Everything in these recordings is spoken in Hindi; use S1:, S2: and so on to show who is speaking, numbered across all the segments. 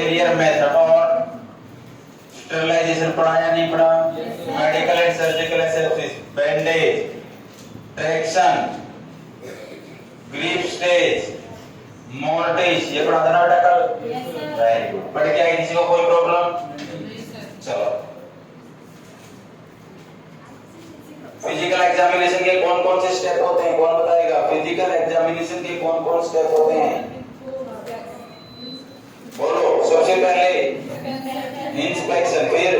S1: बेरियर मेथड और स्टेरिलाइजेशन पढ़ा या नहीं पढ़ा? Medical and surgical asepsis, bandage, traction, grip stage, mortis, ये पढ़ा था ना बेटा कल? Very good. पढ़ के आई किसी को कोई प्रॉब्लम? चलो फिजिकल एग्जामिनेशन के कौन कौन से स्टेप होते हैं, कौन बताएगा? फिजिकल एग्जामिनेशन के कौन कौन स्टेप होते हैं? बोलो। सबसे पहले इंस्पेक्शन, फिर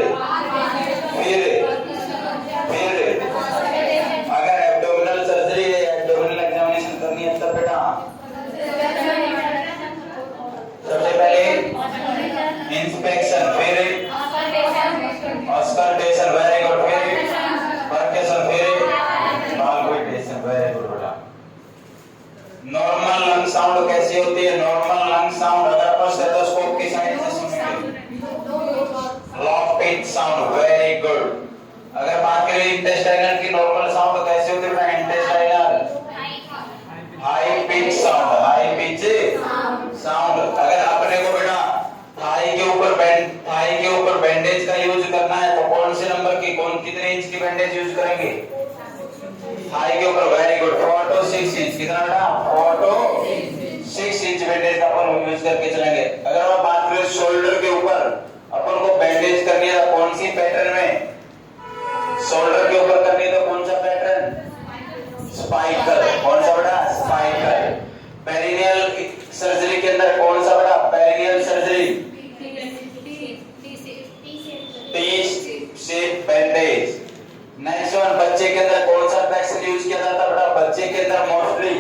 S1: अगर एब्डोमिनल सर्जरी है, एब्डोमिनल एग्जामिनेशन करनी है तब बेटा सबसे पहले इंस्पेक्शन, फिर ऑस्कल्टेशन, वेरी गुड, फिर परक्यूशन, फिर पाल्पेटेशन, वेरी गुड बेटा। नॉर्मल लंग साउंड कैसी होती है? नॉर्मल लंग साउंड अगर आप स्टेथोस्कोप की साइड से सुनेंगे, law pitch sound, very good. अगर बात करें इंटेस्टाइनल की नॉर्मल साउंड कैसी होती है बेटा? Intestinal high pitch sound, high pitch sound. अगर आपने को बेटा थाई के ऊपर बैंडेज का यूज करना है तो कौन से नंबर की, कितने इंच की बैंडेज यूज करेंगे? थाई के ऊपर, वेरी गुड, 4 to 6 इंच। कितना बेटा? 4 to 6 इंच बैंडेज का अपन यूज करके चलेंगे। अगर हम बात करें शोल्डर के ऊपर अपन को बैंडेज करनी है तो कौन सी पैटर्न में? शोल्डर के ऊपर करनी है तो कौन सा पैटर्न? स्पाइकल। कौन सा बेटा? स्पाइकल। पेरिनियल सर्जरी के अंदर कौन सा बेटा? Perineal surgery T shape bandage. Next one, बच्चे के अंदर कौन सा ट्रैक्शन यूज किया जाता है बेटा? बच्चे के अंदर मोस्टली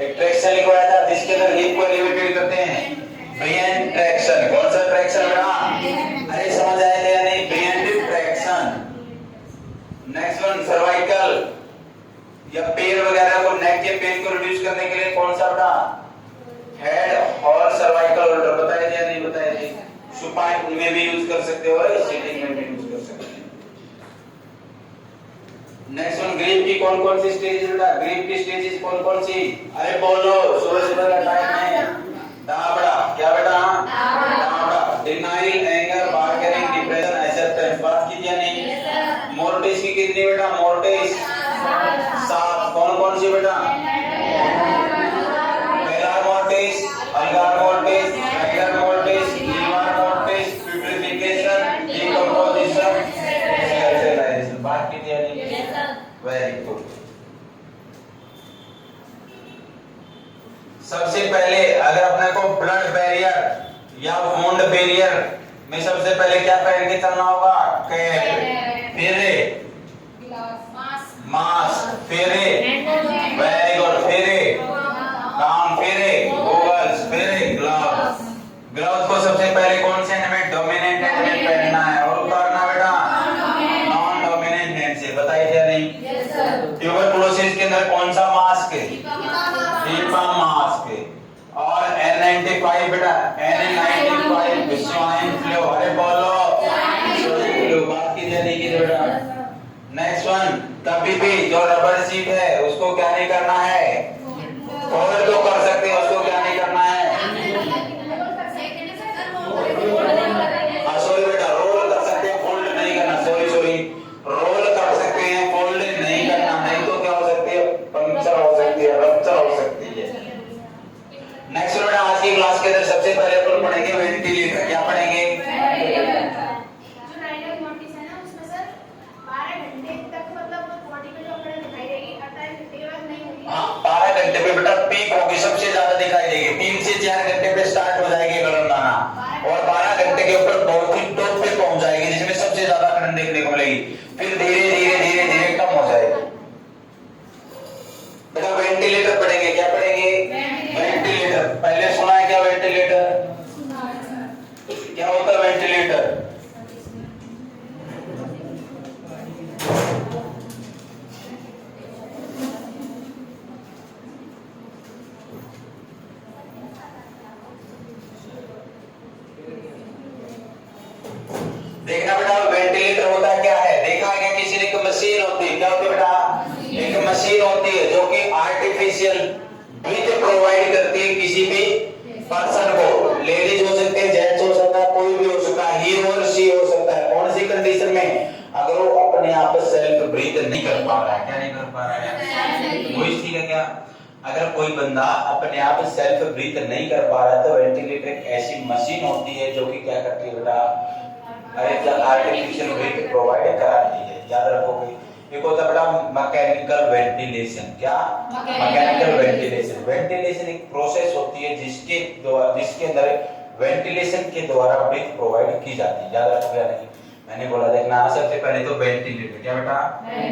S1: एक ट्रैक्शन लिखवाया था जिसके अंदर हिप को एलिवेटेड करते हैं, प्रिएंट ट्रैक्शन। कौन सा ट्रैक्शन बेटा? अरे समझ आए थे या नहीं? प्रिएंटिव ट्रैक्शन। नेक्स्ट वन, सर्वाइकल या पेन वगैरह को, नेक के पेन को रिड्यूस करने के लिए कौन सा बेटा? हेड और सर्वाइकल होल्डर। बताए थे या नहीं बताए थे? सुपाइन में भी यूज कर सकते हो और सिटिंग में भी यूज कर सकते हैं। नेक्स्ट वन, ग्रीप की कौन कौन सी स्टेज बेटा? ग्रीप की स्टेजेस कौन कौन सी? अरे बोलो, सूरज बेटा टाइम है। दाबड़ा, क्या बेटा? DABDA, denial, anger, bargaining, depression, acceptance. बात की या नहीं? मोर्टिस की कितनी बेटा? मोर्टिस 7। कौन कौन सी बेटा? Pallor mortis, algor mortis, rigor mortis, livor mortis, putrefaction, decomposition, sterilization. बात की या नहीं? Very good. सबसे पहले अगर अपने को ब्लड बैरियर या वुंड बैरियर में सबसे पहले क्या पहन के चलना होगा? कैप, फिर मास्क, फिर वेरी गुड, फिर कान, फिर गॉगल्स, फिर ग्लव्स। ग्लव्स को सबसे पहले कौन से हैंड में? डोमिनेंट हैंड में पहनना है और उतारना बेटा नॉन डोमिनेंट हैंड से। बताइए क्या नहीं? ट्यूबरकुलोसिस के अंदर कौन सा मास्क? HEPA mask. और N95 बेटा, N95 स्वाइन फ्लू। अरे बोलो, बात की जाने की बेटा। नेक्स्ट वन, कभी भी जो रबर सीट है उसको क्या नहीं करना है? फोल्ड तो कर सकते हैं, उसको क्या नहीं करना है? सॉरी बेटा, रोल कर सकते हैं, फोल्ड नहीं करना। सॉरी रोल कर सकते हैं, फोल्ड नहीं करना, नहीं तो क्या हो सकती है? पंक्चर हो सकती है, रप्चर हो सकती है। नेक्स्ट बेटा, आज की क्लास के अंदर सबसे पहले अपन पढ़ेंगे वेंटिलेटर। क्या पढ़ेंगे? हाँ, 12 घंटे पे बेटा पीक होगी, सबसे ज्यादा दिखाई देगी। 3 से 4 घंटे पे स्टार्ट हो जाएगी गरम दाना और 12 घंटे के ऊपर बहुत ही टॉप पे पहुंच जाएगी जिसमें सबसे ज्यादा करंट देखने को मिलेगी। फिर धीरे धीरे कम हो जाएगी। बेटा वेंटिलेटर पढ़ेंगे। क्या पढ़ेंगे? वेंटिलेटर। पहले सुना है क्या वेंटिलेटर? क्या होता है वेंटिलेटर? देखना बेटा, वेंटिलेटर होता क्या है? देखा है क्या किसी ने? एक मशीन होती है। क्या होती है बेटा? एक मशीन होती है जो कि आर्टिफिशियल ब्रीथ प्रोवाइड करती है किसी भी पर्सन को। लेडीज हो सकते हैं, जेंट्स है, क्या नहीं कर पा रहा है। वही चीज है क्या, अगर कोई बंदा अपने आप सेल्फ ब्रीथ नहीं कर पा रहा तो वेंटिलेटर एक ऐसी मशीन होती है जो कि क्या करती है बेटा, आर्टिफिशियल ब्रीथ प्रोवाइड कराती है। याद रखोगे। एक होता है बेटा मैकेनिकल वेंटिलेशन। क्या? Mechanical ventilation. वेंटिलेशन एक प्रोसेस होती है जिसके अंदर वेंटिलेशन के द्वारा ब्रीथ प्रोवाइड की जाती है। याद रखोगे या नहीं? मैंने बोला देखना सबसे पहले तो वेंटिलेटर। क्या बेटा?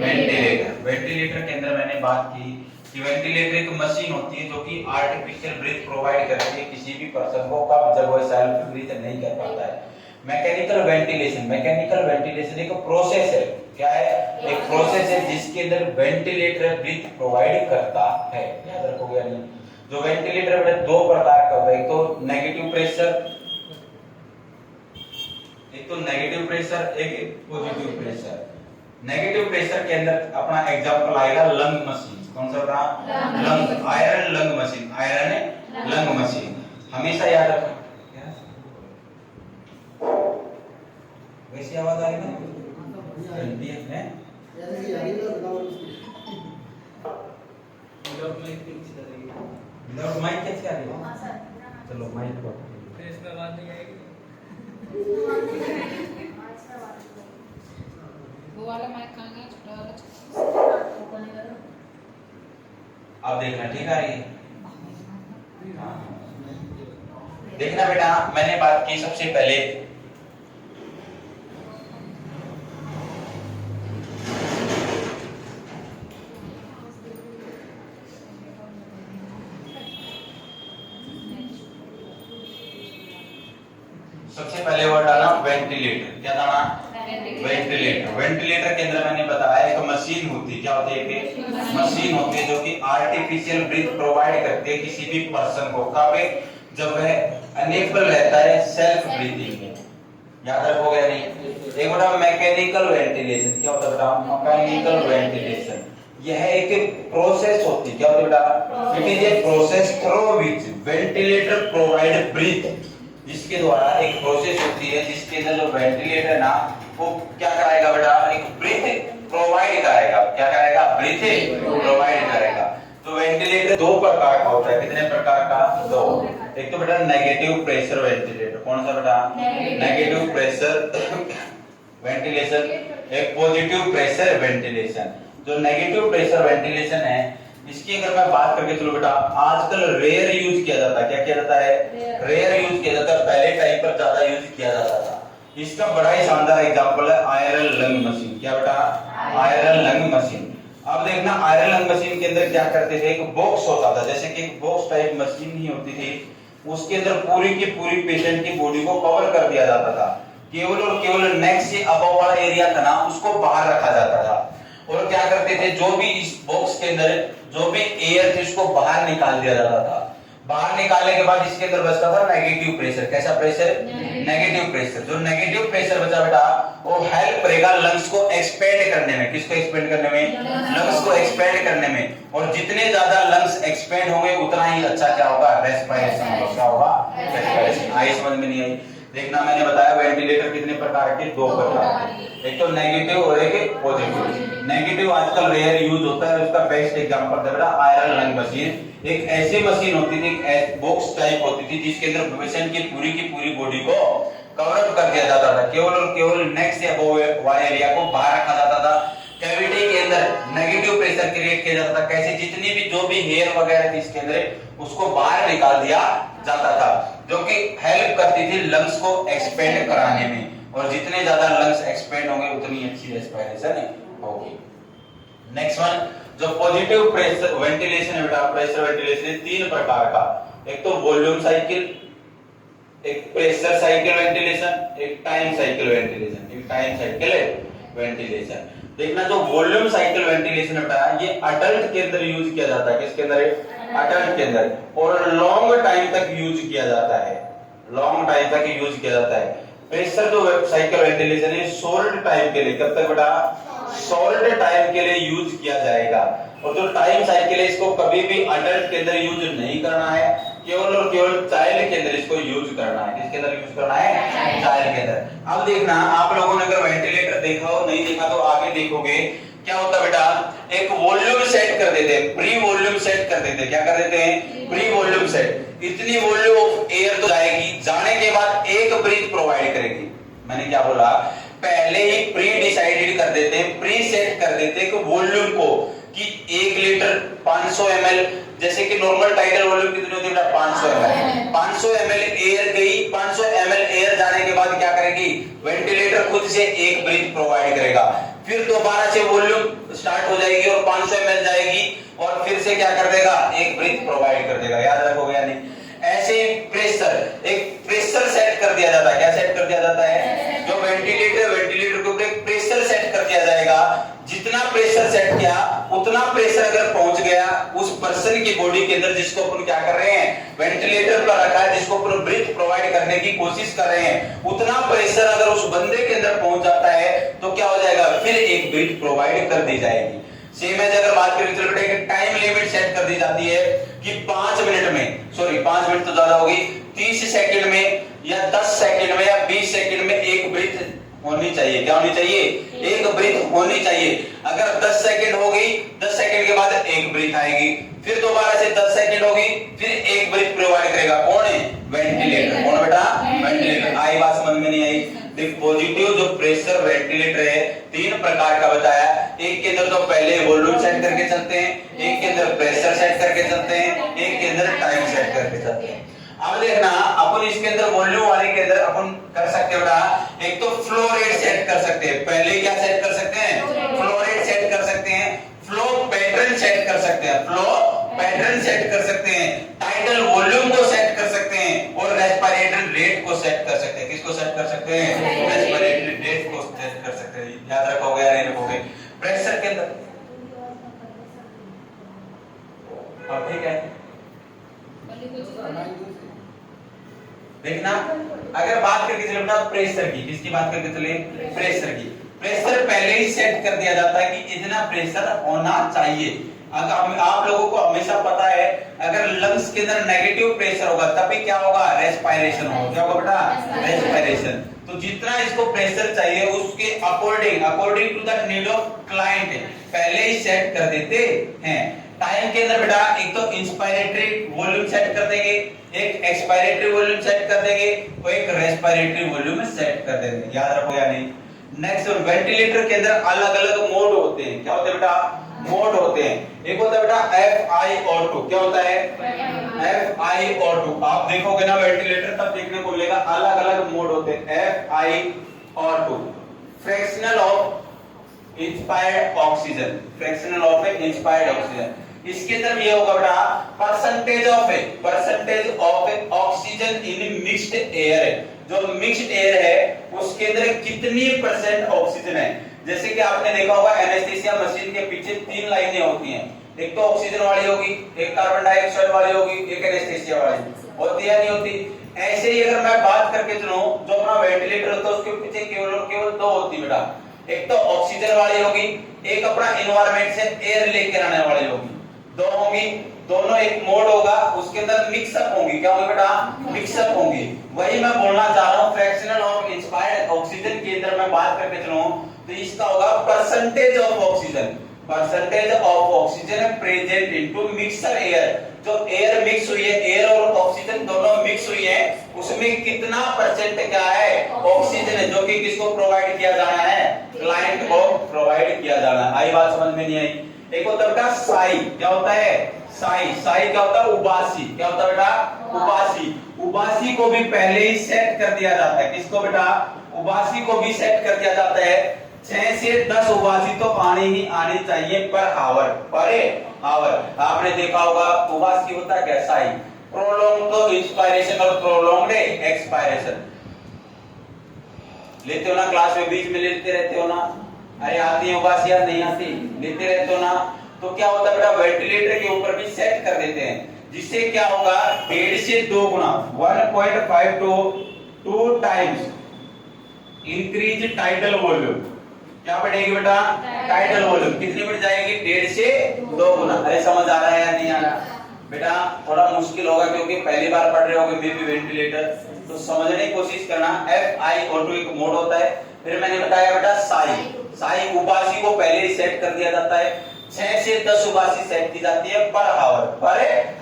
S1: वेंटिलेटर। वेंटिलेटर के अंदर मैंने बात की कि वेंटिलेटर एक मशीन होती है जो कि आर्टिफिशियल ब्रीथ प्रोवाइड करती है किसी भी पर्सन को, कब? जब वो सेल्फ ब्रीथ नहीं कर पाता है। Mechanical ventilation. मैकेनिकल वेंटिलेशन एक प्रोसेस है। क्या है? एक प्रोसेस है जिसके अंदर वेंटिलेटर ब्रीथ प्रोवाइड करता है। याद रखोगे या नहीं? जो वेंटिलेटर बेटा दो प्रकार का होता है, एक तो नेगेटिव प्रेशर, एक पॉजिटिव प्रेशर। नेगेटिव प्रेशर के अंदर अपना एग्जांपल आएगा लंग मशीन। कौन सा होता? Lung, iron lung machine. Iron lung machine हमेशा याद रखना। वैसी आवाज आई ना है विदाउट माइक कैसे आ रही है? चलो माइक को इसमें आवाज नहीं आएगी। वो वाला माइक कहां गया? छोटा वाला। अब देखना ठीक आ रही है। देखना बेटा, मैंने बात की सबसे पहले वर्ड आना वेंटिलेटर। क्या था ना? वेंटिलेटर। वेंटिलेटर के अंदर मैंने बताया एक मशीन होती है। क्या होती है? एक मशीन होती है जो कि आर्टिफिशियल ब्रीथ प्रोवाइड करती है किसी भी पर्सन को, कब? जब वह अनेबल रहता है सेल्फ ब्रीथिंग में। याद रखोगे या नहीं? एक बड़ा मैकेनिकल वेंटिलेशन। क्या होता है बेटा? Mechanical ventilation. यह एक प्रोसेस होती है। क्या होती है बेटा? It is a process through which ventilator provide breath. जिसके द्वारा एक प्रोसेस होती है जिसके अंदर जो वेंटिलेटर ना वो क्या कराएगा बेटा? एक ब्रीथ प्रोवाइड करेगा। क्या करेगा? ब्रीथ प्रोवाइड करेगा। तो वेंटिलेटर दो प्रकार का होता है। कितने प्रकार का? दो। एक तो बेटा नेगेटिव प्रेशर वेंटिलेटर। कौन सा बेटा? Negative pressure ventilation. एक पॉजिटिव प्रेशर वेंटिलेशन। जो नेगेटिव प्रेशर वेंटिलेशन है इसकी अगर मैं बात करके चलो बेटा, आजकल रेयर यूज किया जाता है। क्या किया जाता है? रेयर यूज किया जाता है। पहले टाइम पर ज्यादा यूज किया जाता था। इसका बड़ा ही शानदार एग्जांपल है आयरन लंग मशीन। क्या बेटा? Iron lung machine. अब देखना आयरन लंग मशीन के अंदर क्या करते थे, एक बॉक्स होता था, जैसे कि एक बॉक्स टाइप मशीन ही होती थी। उसके अंदर पूरी की पूरी पेशेंट की बॉडी को कवर कर दिया जाता था। केवल और केवल नेक से अबव वाला एरिया था ना उसको बाहर रखा जाता था। और क्या करते थे, जो भी इस बॉक्स के अंदर जो भी एयर थी उसको बाहर निकाल दिया जाता था। बाहर निकालने के बाद इसके अंदर बचता था नेगेटिव प्रेशर। कैसा प्रेशर? Negative pressure. जो नेगेटिव प्रेशर बचा बेटा वो हेल्प करेगा लंग्स को एक्सपेंड करने में। किसको एक्सपेंड करने में? लंग्स को एक्सपेंड करने में। और जितने ज्यादा लंग्स एक्सपेंड होंगे उतना ही अच्छा क्या होगा? रेस्पिरेशन होगा। क्या होगा? रेस्पिरेशन। आई समझ में नहीं आई? देखना मैंने बताया वेंटिलेटर कितने प्रकार के? दो प्रकार के। एक तो नेगेटिव और एक पॉजिटिव। नेगेटिव आजकल रेयर यूज होता है। उसका बेस्ट एग्जांपल है बेटा आयरन लंग मशीन। एक ऐसी मशीन होती थी, एक बॉक्स टाइप होती थी जिसके अंदर पेशेंट की पूरी बॉडी को कवर अप कर दिया जाता था। केवल और केवल नेक से अबव वाले एरिया को बाहर रखा जाता था। कैविटी के अंदर नेगेटिव प्रेशर क्रिएट किया जाता था। कैसे? जितनी भी जो भी हेयर वगैरह थी इसके अंदर उसको बाहर निकाल दिया जाता था, जो कि हेल्प करती थी लंग्स को एक्सपेंड कराने में। और जितने ज्यादा लंग्स एक्सपेंड होंगे उतनी अच्छी रेस्पिरेशन होगी। नेक्स्ट वन, जो पॉजिटिव प्रेशर वेंटिलेशन है बेटा, प्रेशर वेंटिलेशन तीन प्रकार का। एक तो वॉल्यूम साइकिल, एक प्रेशर साइकिल वेंटिलेशन, एक टाइम साइकिल वेंटिलेशन। एक टाइम साइकिल वेंटिलेशन। देखना जो वॉल्यूम साइकिल वेंटिलेशन बेटा ये अडल्ट के अंदर यूज किया जाता है। किसके अंदर? अडल्ट के अंदर। और लॉन्ग टाइम तक यूज किया जाता है। लॉन्ग टाइम तक यूज किया जाता है। प्रेशर जो साइकिल वेंटिलेशन है शॉर्ट टाइम के लिए, कब तक बेटा? शॉर्ट टाइम के लिए यूज किया जाएगा। और जो टाइम साइकिल है इसको कभी भी अडल्ट के अंदर यूज नहीं करना है, केवल और केवल चाइल्ड के अंदर इसको यूज करना है। किसके अंदर यूज करना है? चाइल्ड के अंदर। अब देखना आप लोगों ने अगर वेंटिलेटर देखा हो, नहीं देखा तो आगे देखोगे क्या होता है बेटा, एक वॉल्यूम सेट कर देते हैं, प्री वॉल्यूम सेट कर देते हैं। क्या कर देते हैं? Pre volume set. इतनी वॉल्यूम ऑफ एयर तो जाएगी, जाने के बाद एक ब्रीथ प्रोवाइड करेगी। मैंने क्या बोला, पहले ही प्री डिसाइडेड कर देते हैं, प्री सेट कर देते हैं कि वॉल्यूम को, कि 1 लीटर 500 ml, जैसे कि नॉर्मल टाइडल वॉल्यूम कितनी होती है बेटा, 500 ml। 500 ml एयर गई, 500 ml एयर जाने के बाद क्या करेगी, वेंटिलेटर खुद से एक ब्रीथ प्रोवाइड करेगा। फिर दोबारा से वॉल्यूम स्टार्ट हो जाएगी और 500 ml जाएगी और फिर से क्या कर देगा, एक ब्रीथ प्रोवाइड कर देगा। याद रखोगे या नहीं? ऐसे प्रेशर, एक प्रेशर सेट कर दिया जाता है। क्या सेट कर दिया जाता है? जो वेंटिलेटर के ऊपर एक प्रेशर सेट कर दिया जाएगा। जितना प्रेशर सेट किया उतना प्रेशर अगर पहुंच गया उस पर्सन की बॉडी के अंदर, जिसको अपन क्या कर रहे हैं, वेंटिलेटर पर रखा है, जिसको अपन ब्रीथ प्रोवाइड करने की कोशिश कर रहे हैं, उतना प्रेशर अगर उस बंदे के अंदर पहुंच जाता है तो क्या हो जाएगा, फिर एक ब्रीथ प्रोवाइड कर दी जाएगी। सेम है, अगर बात करें चलो बेटा, एक टाइम लिमिट सेट कर दी जाती है कि 5 मिनट में, सॉरी 5 मिनट तो ज्यादा होगी, 30 सेकंड में या 10 सेकंड में या 20 सेकंड में एक ब्रीथ होनी चाहिए। क्या होनी चाहिए? एक ब्रीथ होनी चाहिए। अगर 10 सेकंड हो गई, 10 सेकंड के बाद एक ब्रीथ आएगी, फिर दोबारा से 10 सेकंड होगी, फिर एक ब्रीथ प्रोवाइड करेगा। कौन है? वेंटिलेटर। कौन बेटा? वेंटिलेटर। आई बात समझ में नहीं आई? देख, पॉजिटिव जो प्रेशर वेंटिलेटर है 3 प्रकार का बताया। एक के अंदर तो पहले वॉल्यूम सेट करके चलते हैं, एक के अंदर प्रेशर सेट करके चलते हैं, एक के अंदर टाइम सेट करके चलते हैं। अब देखना, अपन इसके अंदर वॉल्यूम वाले के अंदर अपन कर सकते हैं बेटा, एक तो फ्लो रेट सेट कर सकते हैं। पहले क्या सेट कर सकते हैं? फ्लो रेट सेट कर सकते हैं, फ्लो पैटर्न सेट कर सकते हैं, फ्लो पैटर्न सेट कर सकते हैं, टाइडल वॉल्यूम को सेट कर सकते हैं और रेस्पिरेटरी रेट को सेट कर सकते हैं। किसको सेट कर सकते हैं? रेस्पिरेटरी रेट को सेट कर सकते हैं। याद रखोगे या नहीं रखोगे? प्रेशर के अंदर अब ठीक है। देखना, अगर बात करके चले बेटा प्रेशर की, किसकी बात करके चले? प्रेशर की। प्रेशर पहले ही सेट कर दिया जाता है कि इतना प्रेशर होना चाहिए। अगर आप लोगों को हमेशा पता है, अगर लंग्स के अंदर नेगेटिव प्रेशर होगा तभी क्या होगा? रेस्पिरेशन होगा। क्या होगा बेटा? रेस्पिरेशन। तो जितना इसको प्रेशर चाहिए उसके according to the need of client पहले ही सेट कर देते हैं। टाइम के अंदर बेटा एक तो इंस्पायरेटरी वॉल्यूम सेट कर देंगे, एक एक्सपायरेटरी वॉल्यूम सेट कर देंगे और एक रेस्पिरेटरी वॉल्यूम सेट कर देंगे। याद रखो या नहीं? नेक्स्ट, वेंटिलेटर के अंदर अलग अलग मोड होते हैं। क्या होते हैं बेटा? मोड होते हैं। एक होता है बेटा FiO2। क्या होता है? FiO2। आप देखोगे ना वेंटिलेटर तब देखने को मिलेगा अलग अलग मोड होते हैं। FiO2 fractional of inspired oxygen, fractional of inspired oxygen. इसके अंदर ये होगा बेटा percentage of oxygen in mixed air. जो मिक्स्ड एयर है उसके अंदर कितनी परसेंट ऑक्सीजन है। जैसे कि आपने देखा होगा एनेस्थीसिया मशीन के पीछे 3 लाइनें होती हैं, एक तो ऑक्सीजन वाली होगी, एक कार्बन डाइऑक्साइड वाली होगी, एक एनेस्थीसिया वाली होती है, नहीं होती? ऐसे ही अगर मैं बात करके चलूं, जो अपना वेंटिलेटर होता है उसके पीछे केवल 2 होती है बेटा, एक तो ऑक्सीजन वाली होगी, एक अपना एनवायरनमेंट से एयर लेकर आने वाली होगी। 2 होंगी, दोनों एक मोड होगा, उसके अंदर मिक्सअप होंगी। क्या होंगी बेटा? मिक्सअप होंगी। वही मैं बोलना चाह रहा हूं, फ्रैक्शनल ऑफ इंस्पायर्ड ऑक्सीजन के अंदर मैं बात करके चलूं तो इसका होगा percentage of oxygen, percentage of oxygen present into mixer air. जो एयर मिक्स हुई है, एयर और ऑक्सीजन दोनों मिक्स हुई है, उसमें कितना परसेंट क्या है? ऑक्सीजन है, जो कि किसको प्रोवाइड किया जाना है? क्लाइंट को प्रोवाइड किया जाना है। आई बात समझ में नहीं आई? एक होता है बेटा साई। क्या होता है? साई क्या होता है? उबासी। क्या होता है बेटा? उबासी। उबासी को भी पहले ही सेट कर दिया जाता है। किसको बेटा? उबासी को भी सेट कर दिया जाता है। 6 से 10 उबासी तो आनी ही आनी चाहिए पर आवर। आपने देखा होगा उबासी होता है क्या? साई। प्रोलॉन्ग तो इंस्पायरेशन और प्रोलॉन्ग्ड एक्सपायरेशन लेते हो ना, क्लास में बीच में लेते रहते हो ना? अरे आती है उबासी या नहीं आती? लेते रहते हो ना? तो क्या होता है बेटा, वेंटिलेटर के ऊपर भी सेट कर देते हैं, जिससे क्या होगा 1.5 से 2 गुना 1.5 to 2 times increase tidal volume. क्या बढ़ेगी बेटा? टाइडल वॉल्यूम कितनी बढ़ जाएगी? 1.5 से 2 गुना। अरे समझ आ रहा है या नहीं आ रहा? बेटा थोड़ा मुश्किल होगा क्योंकि पहली बार पढ़ रहे होगे मे बी वेंटिलेटर, तो समझने की कोशिश करना। FiO2 एक मोड होता है, फिर मैंने बताया बेटा साई, साई उबासी को पहले ही सेट कर दिया जाता है, 6 से 10 उबासी सेट की जाती है पर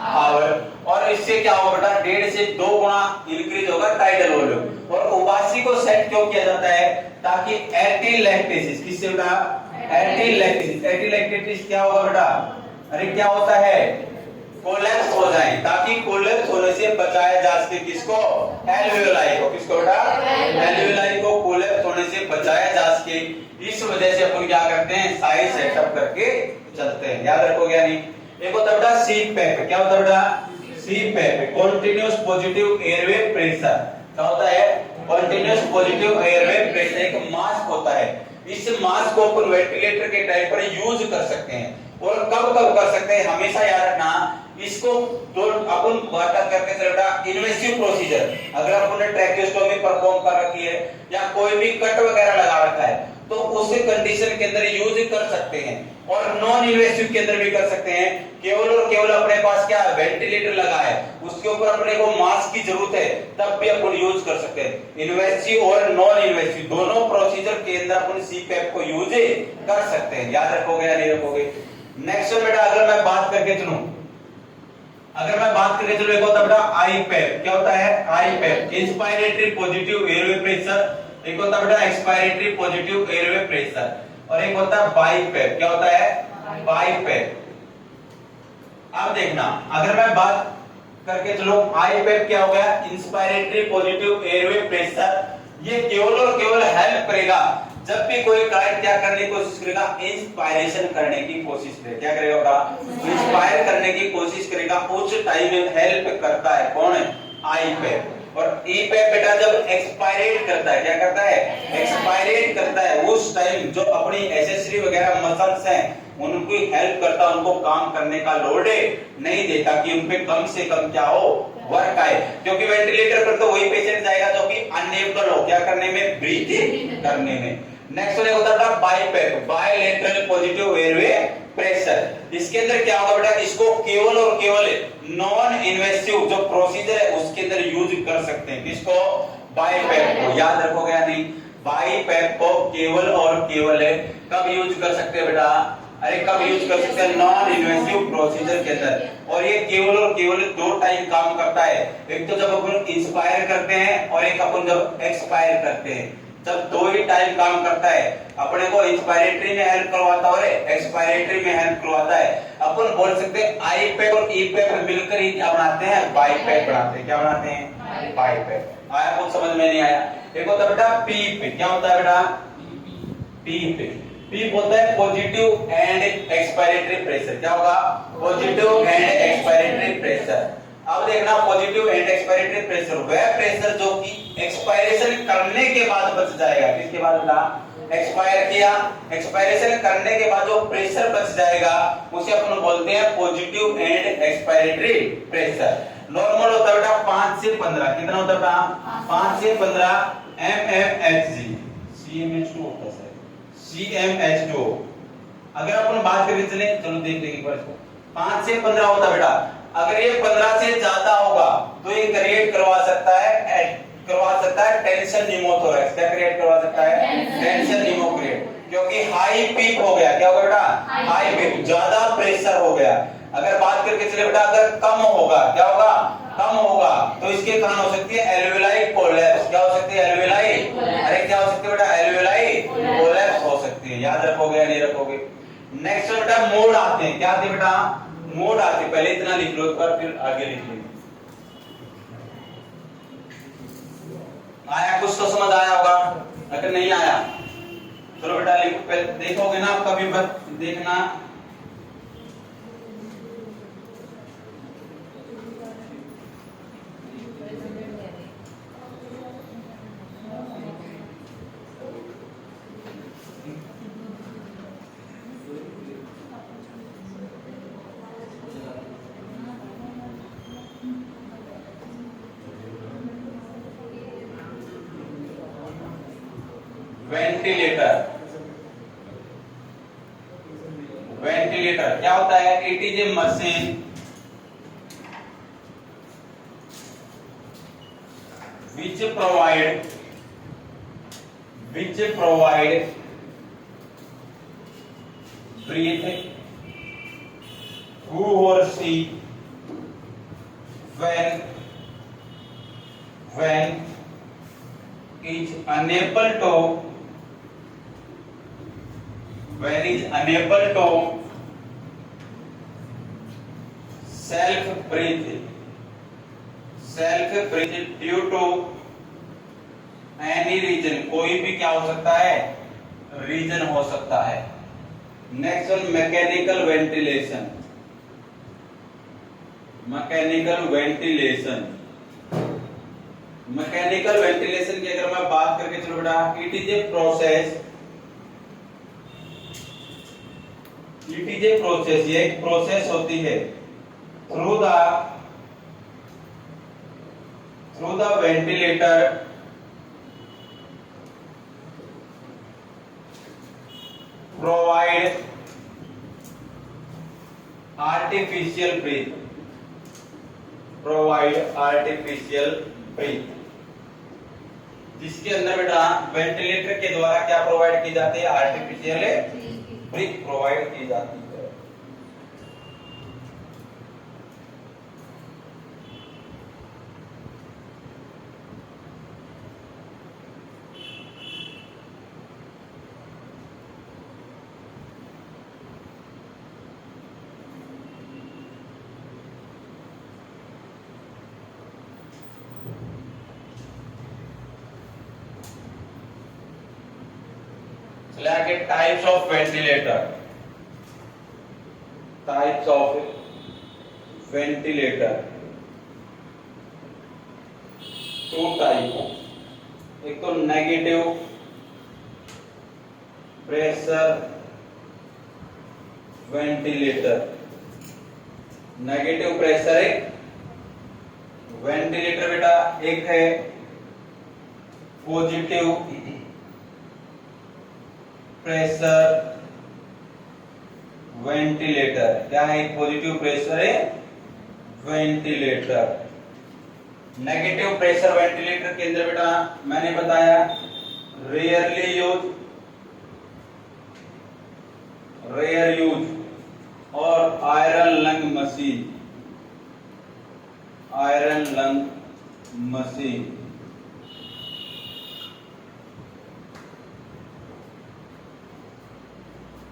S1: हावर। और इससे क्या होगा बेटा 1.5 से 2 गुना इंक्रीज होगा टाइडल वॉल्यूम। और उबासी को सेट क्यों किया जाता है, ताकि एटिलैक्टेसिस, किससे बेटा, एटिलैक्टेसिस, एटिलैक्टेसिस क्या होगा बेटा, अरे क्या होता है, कोलैप्स हो जाए, ताकि कोलैप्स होने से बचाया जा सके किसको, एल्वियोलाई को, किसको बेटा, एल्वियोलाई को कोलैप्स होने से बचाया जा सके। इस वजह से अपन क्या करते हैं, साइज सेटअप करके चलते हैं, याद रखोगे या नहीं। एक होता है बेटा सीपैप, क्या होता है बेटा, CPAP, continuous positive airway pressure, क्या होता है, कंटीन्यूअस पॉजिटिव एयरवे प्रेशर, एक मास्क होता है। इस मास्क को अपन वेंटिलेटर के टाइप पर यूज कर सकते हैं, और कब कब कर सकते हैं, हमेशा याद रखना, इसको दो अपन बाटा करके चलता, इन्वेसिव प्रोसीजर, अगर अपन ने ट्रैकियोस्टोमी परफॉर्म कर रखी है या कोई भी कट वगैरह लगा रखा है, तो उस कंडीशन के अंदर यूज कर सकते हैं, और नॉन इन्वेसिव के अंदर भी कर सकते हैं। केवल और केवल अपने पास क्या वेंटिलेटर लगा है, उसके ऊपर अपने को मास्क की जरूरत है, तब भी अपन यूज कर सकते हैं। इन्वेसिव और नॉन इन्वेसिव दोनों प्रोसीजर के अंदर अपन सीपैप को यूज कर सकते हैं, याद रखोगे या नहीं रखोगे। नेक्स्ट बेटा अगर मैं बात करके चलूं, एक होता है बेटा आईपैप, क्या होता है, आईपैप, इंस्पायरेटरी पॉजिटिव एयरवे प्रेशर, एक होता है बेटा एक्सपायरेटरी पॉजिटिव एयरवे प्रेशर, और एक होता है बाइपैप, क्या होता है, बाइपैप। अब देखना, अगर मैं बात करके चलो, आईपैप क्या हो गया, इंस्पायरेटरी पॉजिटिव एयरवे प्रेशर, ये केवल और केवल हेल्प करेगा जब भी कोई क्लाइंट क्या करने की कोशिश करेगा, इंस्पायरेशन करने की कोशिश करेगा, क्या करेगा, इंस्पायर करने की कोशिश करेगा, उस टाइम में हेल्प करता है कौन, आईपैप। और ईपैप बेटा जब एक्सपायरेट करता है, क्या करता है, एक्सपायरेट करता है, उस टाइम जो अपनी एसेसरी वगैरह मसल्स हैं उनको हेल्प करता है, उनको काम करने का लोड नहीं देता कि उन पे कम से कम क्या हो, वर्क आए, क्योंकि वेंटिलेटर पर तो वही पेशेंट जाएगा जो कि अनएबल हो क्या करने में, ब्रीथ करने में। नेक्स्ट होता है BiPAP, bilateral positive airway pressure. इसके अंदर क्या होगा बेटा, इसको केवल और केवल नॉन इन्वेसिव जो प्रोसीजर है उसके अंदर यूज कर सकते हैं, किसको, बाइपैप को, याद रखोगे या नहीं। बाइपैप को केवल और केवल कब यूज कर सकते हैं बेटा, अरे कब यूज कर सकते हैं, नॉन इन्वेसिव प्रोसीजर के अंदर। और ये केवल और केवल 2 टाइम काम करता है, एक तो जब अपन इंस्पायर करते हैं और एक अपन जब एक्सपायर करते हैं, जब 2 ही टाइम काम करता है। अपने को इंस्पायरेटरी में हेल्प करवाता है और एक्सपायरेटरी में हेल्प करवाता है। अपन बोल सकते हैं आईपैप और ईपैप मिलकर ही क्या बनाते हैं, बाइपैप बनाते हैं, क्या बनाते हैं, बाइपैप। आया कुछ समझ में नहीं आया। एक होता है बेटा पीप, क्या होता है बेटा, पीप, पीप होता है पॉजिटिव एंड एक्सपायरेटरी प्रेशर, क्या होगा, पॉजिटिव एंड एक्सपायरेटरी प्रेशर। अब देखना पॉजिटिव एंड एक्सपायरेटरी प्रेशर, वह प्रेशर जो कि एक्सपायरेशन करने के बाद बच जाएगा, किसके बाद बेटा, एक्सपायर किया, एक्सपायरेशन करने के बाद जो प्रेशर बच जाएगा उसे अपन बोलते हैं positive end expiratory pressure. Normal होता है बेटा 5 से 15, कितना होता है बेटा, 5 से 15 mmHg, CmH2 होता है, CmH2। अगर अपन बात करके चले, चलो देख लेंगे पर इसको, 5 से 15 होता है बेटा। अगर ये 15 से ज्यादा होगा तो ये क्रिएट करवा सकता है टेंशन निमोथोरैक्स, क्या क्रिएट करवा सकता है, टेंशन निमोक्रिएट, क्योंकि हाई पीप हो गया, क्या होगा बेटा, हाई पीप, ज्यादा प्रेशर हो गया। अगर बात करके चले बेटा, अगर कम होगा, क्या होगा, कम होगा, तो इसके कारण हो सकती है एल्वियोलाई कोलैप्स, क्या हो सकती है, एल्वियोलाई, अरे क्या हो सकती है बेटा, एल्वियोलाई कोलैप्स हो सकती है, याद रखोगे या नहीं रखोगे। नेक्स्ट बेटा मोड आते हैं, क्या आते हैं बेटा, मोड आते हैं, पहले इतना लिख लो एक बार फिर आगे लिख लो। आया कुछ तो समझ आया होगा, अगर नहीं आया चलो बेटा लिखो, पहले देखोगे ना आप कभी देखना। वेंटिलेटर क्या होता है, it is A machine which provide which provide breathe who or she when is unable to self breathe due to any reason, कोई भी क्या हो सकता है, रीजन हो सकता है। Next one mechanical ventilation. Mechanical ventilation की अगर मैं बात करके चलो बेटा, इट इज ए प्रोसेस, ये एक प्रोसेस होती है through the ventilator provide artificial breath, जिसके अंदर बेटा वेंटिलेटर के द्वारा क्या प्रोवाइड की जाती है, आर्टिफिशियल ब्रीथ प्रोवाइड की जाती है। Types of ventilator, two type, एक तो negative pressure ventilator. Negative pressure ventilator बेटा एक है पॉजिटिव प्रेशर वेंटिलेटर। क्या है, एक पॉजिटिव प्रेशर है वेंटिलेटर। नेगेटिव प्रेशर वेंटिलेटर के अंदर बेटा मैंने बताया रेयर यूज और आयरन लंग मशीन।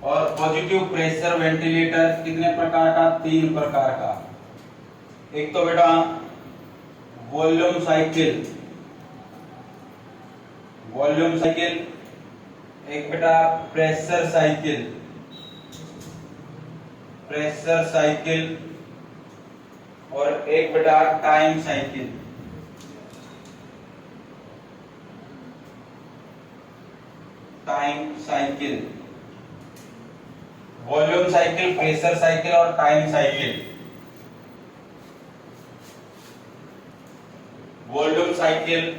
S1: और पॉजिटिव प्रेशर वेंटिलेटर कितने प्रकार का, 3 प्रकार का। एक तो बेटा वॉल्यूम साइकिल, एक बेटा प्रेशर साइकिल और एक बेटा time cycle. Volume cycle, pressure cycle और time cycle. Volume cycle,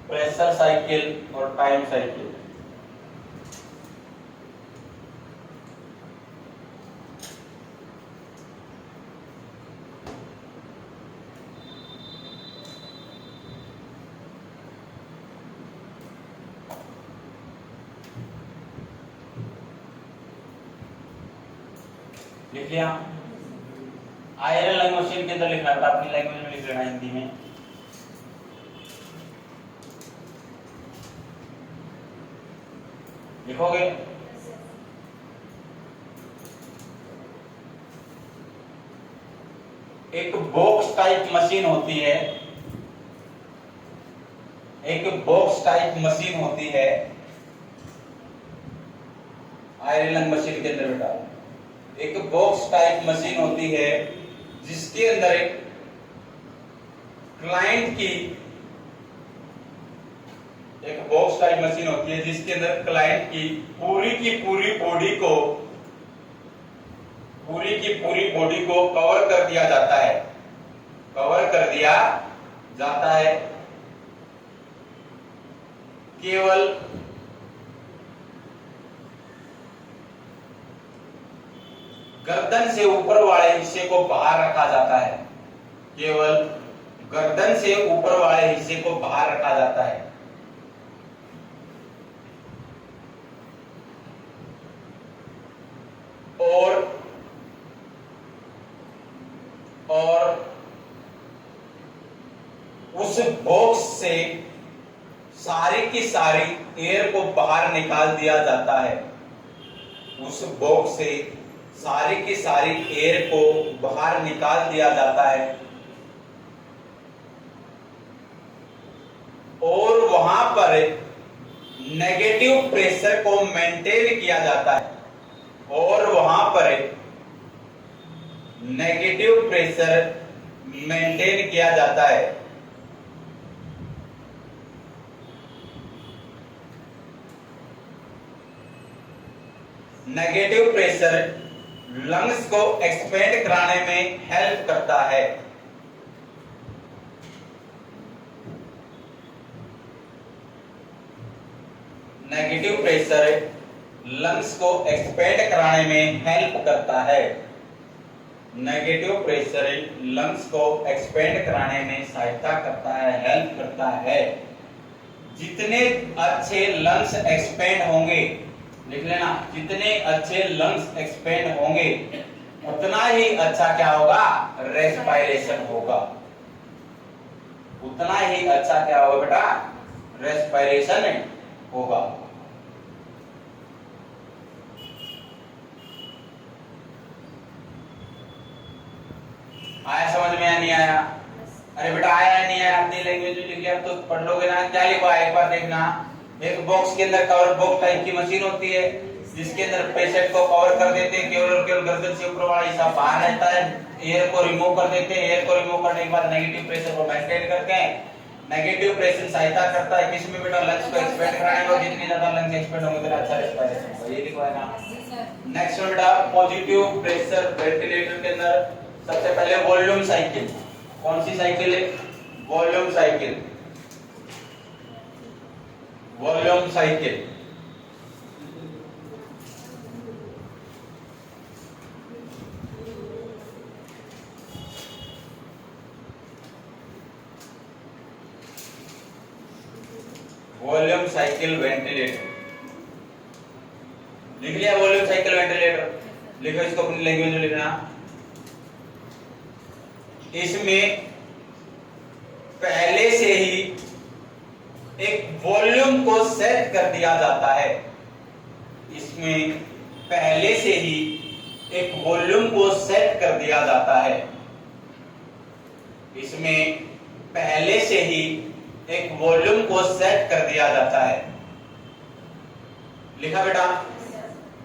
S1: pressure cycle और टाइम साइकिल। लिख लिया। आयरन लंग मशीन के अंदर लिखना था, अपनी लैंग्वेज में लिख लेना हिंदी में। लिखोगे? एक बॉक्स टाइप मशीन होती है, आयरन लंग मशीन के अंदर बेटा एक बॉक्स टाइप मशीन होती है जिसके अंदर एक क्लाइंट की पूरी की पूरी बॉडी को कवर कर दिया जाता है। केवल गर्दन से ऊपर वाले हिस्से को बाहर रखा जाता है। उस बॉक्स से सारी की सारी एयर को बाहर निकाल दिया जाता है। उस बॉक्स से सारी की सारी एयर को बाहर निकाल दिया जाता है और वहां पर नेगेटिव प्रेशर को मेंटेन किया जाता है और वहां पर नेगेटिव प्रेशर मेंटेन किया जाता है। नेगेटिव प्रेशर लंग्स को एक्सपेंड कराने में हेल्प करता है। नेगेटिव प्रेशर लंग्स को एक्सपेंड कराने में हेल्प करता है। नेगेटिव प्रेशर लंग्स को एक्सपेंड कराने में सहायता करता है, हेल्प करता है। जितने अच्छे लंग्स एक्सपेंड होंगे, लिख लेना, जितने अच्छे लंग्स एक्सपेंड होंगे उतना ही अच्छा क्या होगा, रेस्पिरेशन होगा। उतना ही अच्छा क्या होगा बेटा, रेस्पिरेशन होगा। आया समझ में या नहीं आया? अरे बेटा आया या नहीं आया? अपनी लैंग्वेज में लिख लिया तो पढ़ लोगे ना। क्या लिखा है एक बार देखना। एक बॉक्स के अंदर कवर बॉक्स टाइप की मशीन होती है जिसके अंदर पेशेंट को कवर कर देते हैं, केवल गर्दन से ऊपर वाला हिस्सा बाहर रहता है। एयर को रिमूव कर देते हैं। एयर को रिमूव करने के बाद नेगेटिव प्रेशर को मेंटेन करते हैं। नेगेटिव प्रेशर सहायता करता है किसमें बेटा, लंग्स को एक्सपेंड कराने में। जितनी ज्यादा लंग्स एक्सपेंड होंगे उतना अच्छा रेस्पिरेशन होगा। ये लिखा है ना। नेक्स्ट बेटा पॉजिटिव प्रेशर वेंटिलेटर के अंदर सबसे पहले वॉल्यूम साइकिल। कौन सी साइकिल है? Volume cycle. Volume cycle volume cycle ventilator लिख लिया। वॉल्यूम साइकिल वेंटिलेटर लिखो, इसको अपनी लैंग्वेज में लिखना। इसमें पहले से ही एक वॉल्यूम को सेट कर दिया जाता है। इसमें पहले से ही एक वॉल्यूम को सेट कर दिया जाता है। इसमें पहले से ही एक वॉल्यूम को सेट कर दिया जाता है। लिखा बेटा।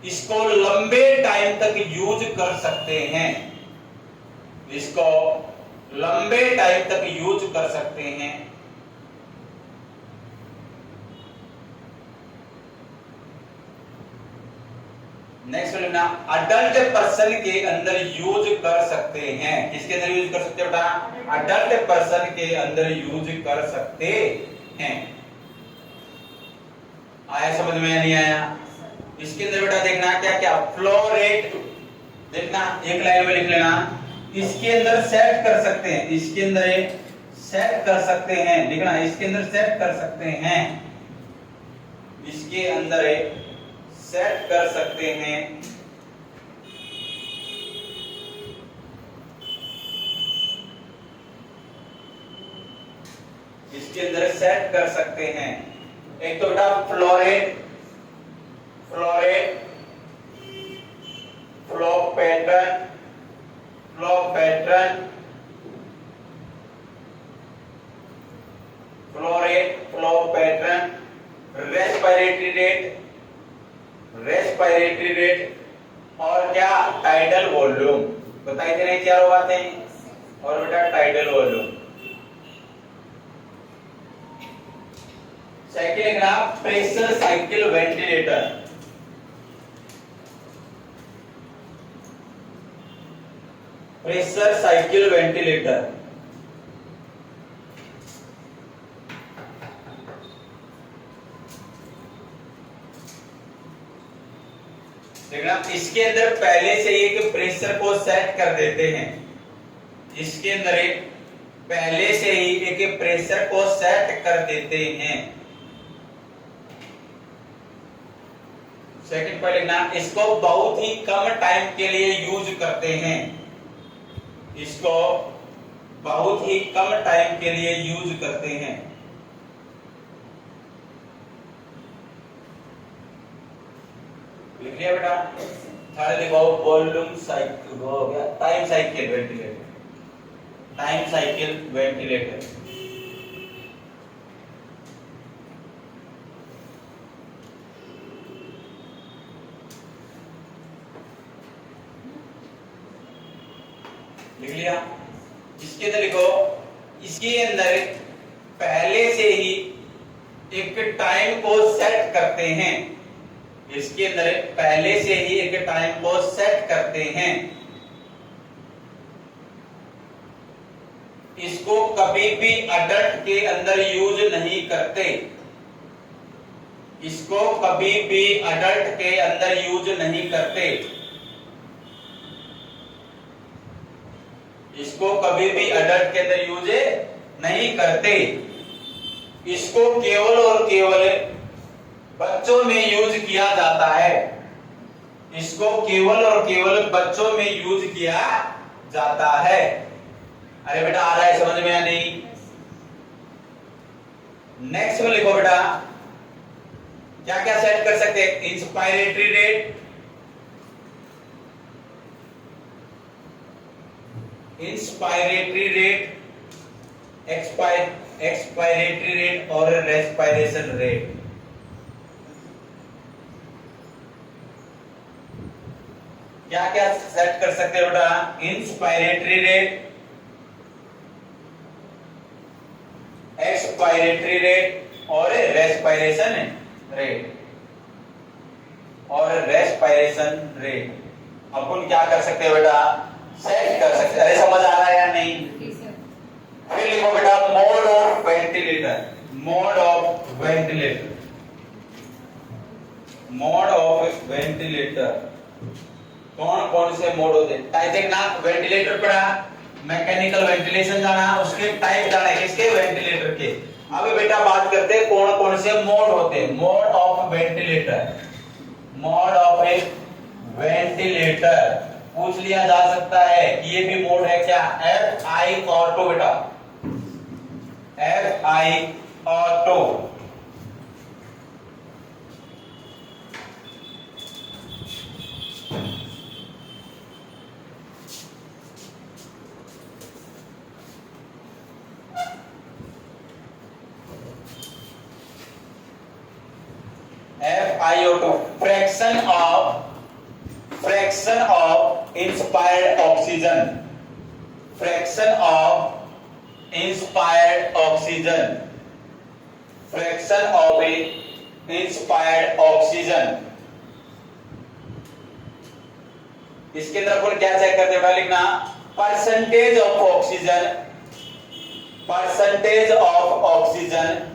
S1: इसको लंबे टाइम तक यूज कर सकते हैं। इसको लंबे टाइम तक यूज कर सकते हैं। नेक्स्ट लिखना, अडल्ट पर्सन के अंदर यूज कर सकते हैं। किसके अंदर यूज कर सकते हैं बेटा? अडल्ट पर्सन के अंदर यूज कर सकते हैं। आया समझ में या नहीं आया? इसके अंदर बेटा देखना क्या क्या, फ्लो रेट देखना, एक लाइन में लिख लेना। इसके अंदर सेट कर सकते हैं। इसके अंदर सेट कर सकते हैं, लिखना। इसके अंदर सेट कर सकते हैं। इसके अंदर सेट कर सकते हैं। इसके अंदर सेट कर सकते हैं। एक तो बेटा flow rate, flow rate, flow pattern, flow pattern, flow rate, flow pattern, respiratory rate, respiratory rate और क्या, टाइडल वॉल्यूम। बताई दे रहे चारों बातें। और बेटा टाइडल वॉल्यूम। सेकंड लिखना, pressure cycle ventilator. Pressure cycle ventilator देखना। इसके अंदर पहले से एक प्रेशर को सेट कर देते हैं। इसके अंदर एक पहले से ही एक प्रेशर को सेट कर देते हैं। सेकंड पॉइंट लिखना, इसको बहुत ही कम टाइम के लिए यूज करते हैं। इसको बहुत ही कम टाइम के लिए यूज करते हैं। लिख लिया बेटा? थर्ड लिखो वॉल्यूम साइकिल, हो गया time cycle ventilator, time cycle ventilator. लिख लिया? इसके अंदर लिखो, इसके अंदर पहले से ही एक टाइम को सेट करते हैं। इसके अंदर पहले से ही एक टाइम को सेट करते हैं। इसको कभी भी अडल्ट के अंदर यूज नहीं करते। इसको कभी भी अडल्ट के अंदर यूज नहीं करते। इसको कभी भी अडल्ट के अंदर यूज नहीं करते। इसको केवल और केवल बच्चों में यूज किया जाता है। इसको केवल और केवल बच्चों में यूज किया जाता है। अरे बेटा आ रहा है समझ में या नहीं? नेक्स्ट में लिखो बेटा, क्या क्या सेट कर सकते हैं? Inspiratory rate, inspiratory rate, expiratory rate और रेस्पिरेशन रेट। क्या क्या सेट कर सकते हो बेटा? इंस्पायरेटरी रेट, एक्सपायरेटरी रेट और रेस्पिरेशन रेट, और रेस्पिरेशन रेट अपन क्या कर सकते हो बेटा? सेट कर सकते। अरे समझ आ रहा है या नहीं? फिर लिखो बेटा mode of ventilator, mode of ventilator, mode of ventilator. कौन कौन से मोड होते हैं? टाइप ना वेंटिलेटर पढ़ा, मैकेनिकल वेंटिलेशन जाना, उसके टाइप जाना है किसके? वेंटिलेटर के। अब बेटा बात करते हैं कौन कौन से मोड होते हैं। Mode of ventilator, mode of A ventilator पूछ लिया जा सकता है कि ये भी मोड है क्या? एफ आई ऑटो बेटा, F I auto, FiO2 fraction of inspired oxygen, fraction of inspired oxygen, fraction of inspired oxygen। इसके अंदर अपन क्या चेक करते हैं? लिखना percentage of oxygen, percentage of oxygen,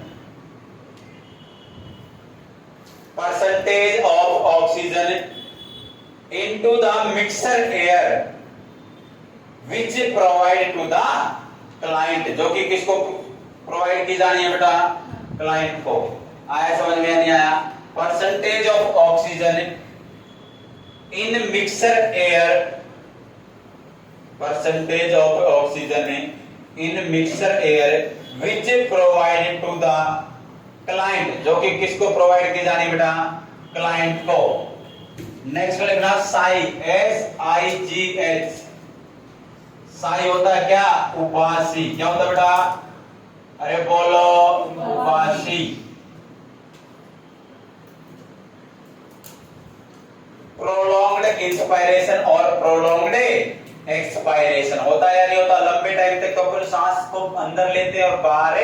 S1: percentage of oxygen into the mixer air which provide to the client, जो कि किसको प्रोवाइड की जानी है बेटा? क्लाइंट को। आया समझ में? नहीं आया? Percentage of oxygen in mixer air, percentage of oxygen in mixer air which provide to the client, जो कि किसको प्रोवाइड की जानी बेटा? क्लाइंट को। नेक्स्ट लिखना साई, SIGH। साई होता है क्या? उबासी। क्या होता है बेटा? अरे बोलो, उबासी। प्रोलॉन्ग्ड इंस्पायरेशन और प्रोलॉन्ग्ड एक्सपायरेशन होता है या नहीं होता? लंबे टाइम तक अपन सांस को अंदर लेते हैं और बाहर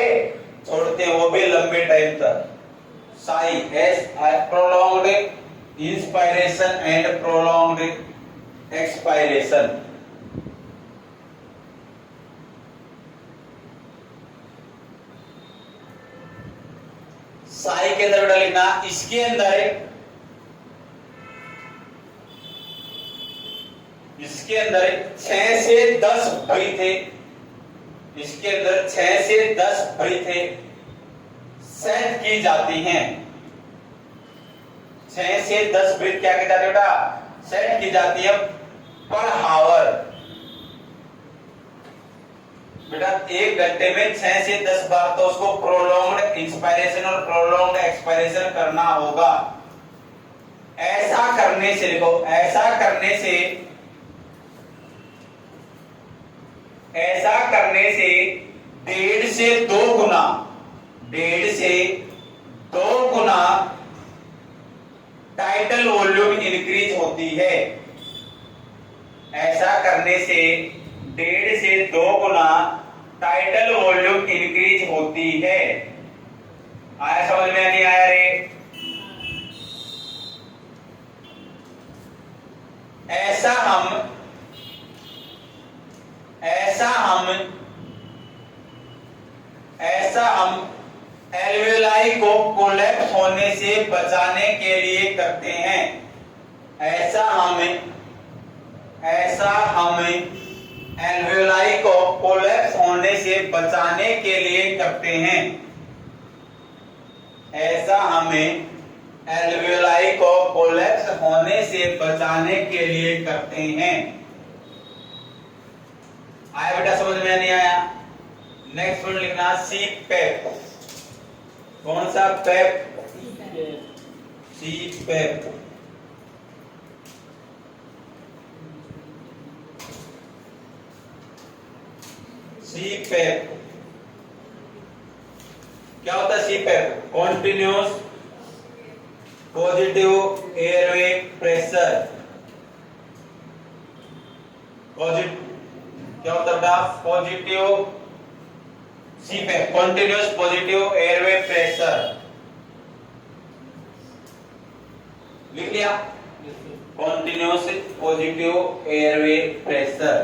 S1: छोड़ते हैं, वो भी लंबे टाइम तक। Sai, prolonged inspiration and prolonged expiration. Sai के अंदर बेटा लिखना, इसके अंदर इसके अंदर 6 से 10 ब्रीथ है, इसके अंदर 6 से 10 ब्रीथ सेट की जाती हैं। 6 से 10 ब्रीथ क्या की जाती है बेटा? सेट की जाती है पर हावर। बेटा 1 घंटे में 6 से 10 बार तो उसको प्रोलॉन्ग्ड इंस्पायरेशन और प्रोलॉन्ग्ड एक्सपायरेशन करना होगा। ऐसा करने से देखो, ऐसा करने से 1.5 से 2 गुना, 1.5 से 2 गुना टाइटल वॉल्यूम इंक्रीज होती है। ऐसा करने से 1.5 से 2 गुना टाइटल वॉल्यूम इंक्रीज होती है। आया समझ में नहीं आया रे? ऐसा हम एल्वेलाई को कोलैप्स होने से बचाने के लिए करते हैं। ऐसा हम एल्वेलाई को कोलैप्स होने से बचाने के लिए करते हैं। ऐसा हमें एल्वेलाई को कोलैप्स होने से बचाने के लिए करते हैं। आया बेटा समझ में नहीं आया? नेक्स्ट वर्ड लिखना सी पेप। कौन सा पेप? सी पेप। सी पेप क्या होता है? सी पेप कॉन्टिन्यूस पॉजिटिव एयरवे प्रेशर। क्या होता है? Positive CPAP continuous positive airway pressure. लिख लिया? कॉन्टिन्यूस पॉजिटिव एयरवे प्रेशर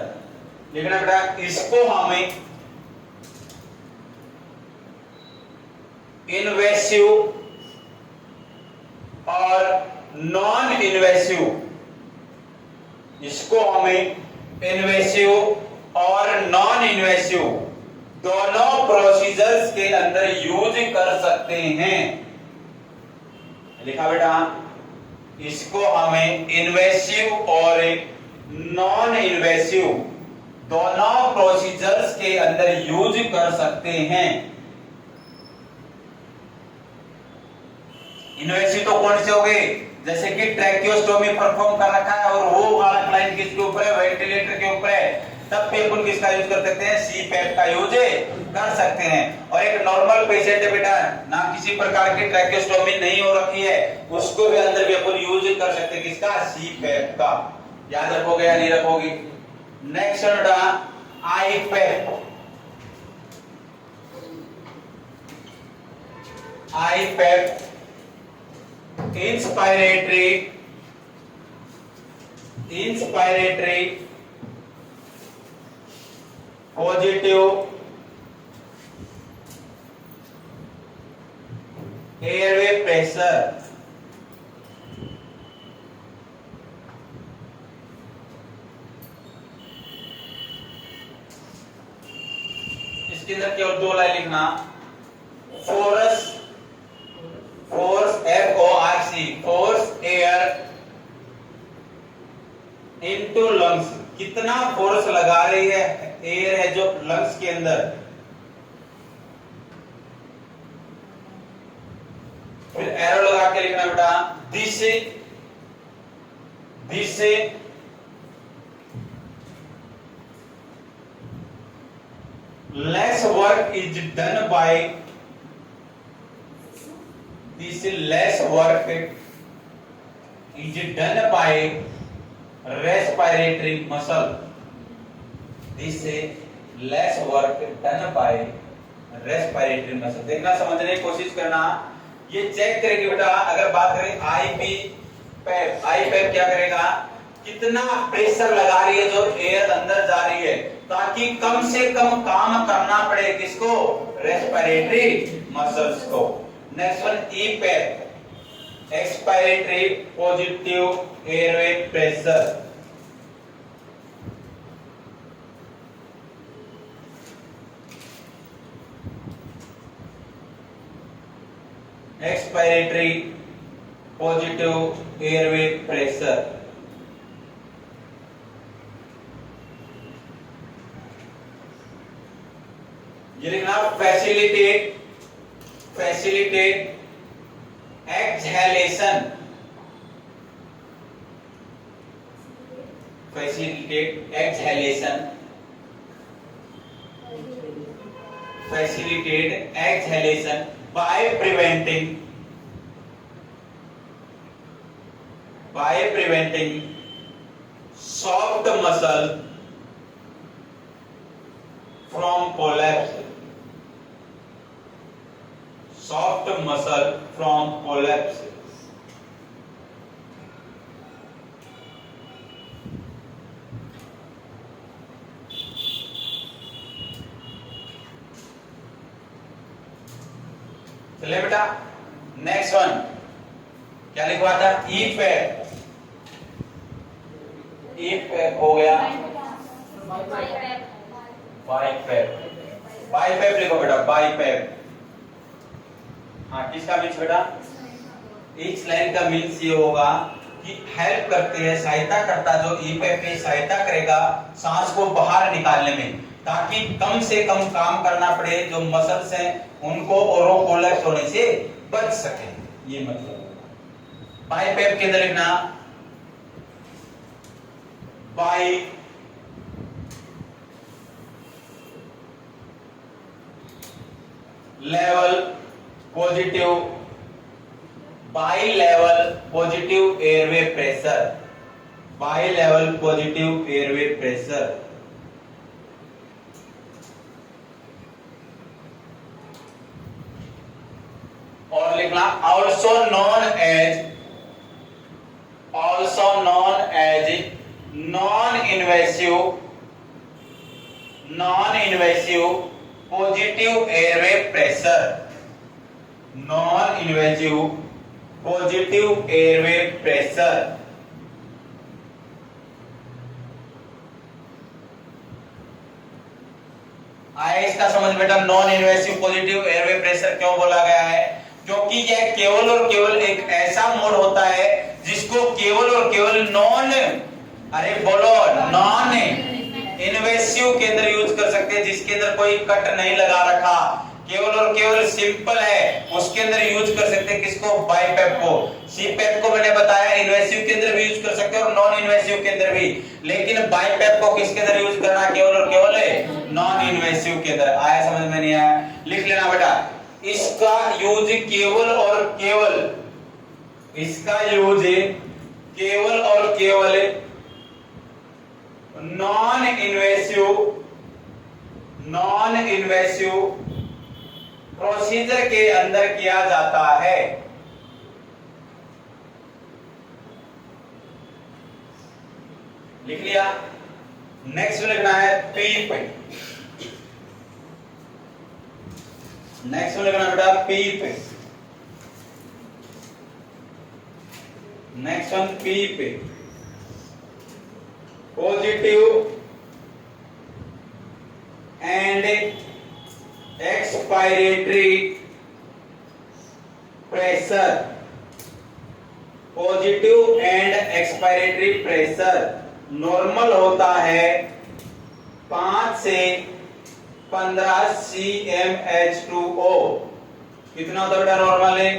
S1: लिखना बेटा। इसको हमें इन्वेसिव और नॉन इन्वेसिव, इसको हमें इन्वेसिव और नॉन इन्वेसिव दोनों प्रोसीजर्स के अंदर यूज कर सकते हैं। लिखा बेटा? इसको हमें इन्वेसिव और नॉन इन्वेसिव दोनों प्रोसीजर्स के अंदर यूज कर सकते हैं। इन्वेसिव तो कौन से हो गए? जैसे कि ट्रैकियोस्टोमी परफॉर्म कर रखा है और वो वाला क्लाइंट किसके ऊपर है? वेंटिलेटर के ऊपर है, तब पे अपन किसका यूज कर सकते हैं? सी पैप का यूज कर सकते हैं। और एक नॉर्मल पेशेंट है बेटा, ना किसी प्रकार की ट्रैकियोस्टोमी नहीं हो रखी है, उसको भी अंदर भी अपन यूज कर सकते हैं। किसका? सी पैप का। याद रखोगे या नहीं रखोगे? नेक्स्ट बेटा आई पैप। आई pipe inspiratory positive airway pressure। इसके अंदर केवल 2 लाइन लिखना। Force FORC force air into lungs. कितना फोर्स लगा रही है एयर है जो लंग्स के अंदर। फिर एरो लगा के लिखना बेटा। This less work is done by respiratory muscle. This less work done by respiratory muscle. देखना समझने की कोशिश करना। ये चेक करेगी बेटा। अगर बात करें आई पैप क्या करेगा? कितना प्रेशर लगा रही है जो एयर अंदर जा रही है, ताकि कम से कम काम करना पड़े किसको? रेस्पिरेटरी मसल्स को। Next one EPAP expiratory positive airway pressure. Expiratory positive airway pressure. Facilitate exhalation, facilitate exhalation by preventing soft muscle from collapse, चले बेटा नेक्स्ट वन क्या लिखवा था, ई पैप हो गया, बाईपैप लिखो बेटा, बाईपैप। हाँ किसका मीन्स बेटा, इस लाइन का मीन्स ये होगा कि हेल्प करते हैं, सहायता करता, जो ई पैप में सहायता करेगा सांस को बाहर निकालने में, ताकि कम से कम काम करना पड़े, जो मसल्स हैं उनको ओरो कोलैप्स होने से बच सके, ये मतलब। बाईपैप के अंदर लिखना by level positive airway pressure, और लिखना also known as non-invasive positive airway pressure, आए इसका समझ बेटा, non invasive positive airway pressure क्यों बोला गया है, क्योंकि यह केवल और केवल एक ऐसा मोड होता है जिसको केवल और केवल नॉन इन्वेसिव के अंदर यूज कर सकते हैं, जिसके अंदर कोई कट नहीं लगा रखा, केवल और केवल सिंपल है, उसके अंदर यूज कर सकते हैं। किसको, बाईपैप को। सीपैप को मैंने बताया इन्वेसिव के अंदर भी यूज कर सकते हैं और नॉन इन्वेसिव के अंदर भी, लेकिन बाईपैप को किसके अंदर यूज करना, केवल और केवल नॉन इन्वेसिव के अंदर। आया समझ में, नहीं आया, लिख लेना बेटा, इसका यूज केवल और केवल नॉन इन्वेसिव प्रोसीजर के अंदर किया जाता है। लिख लिया। नेक्स्ट लिखना है पीप। नेक्स्ट लिखना बेटा PEEP. Next one PEEP. Positive end expiratory pressure. Positive end expiratory pressure normal होता है 5 से 15 cmH2O। कितना होता है बेटा नॉर्मल है?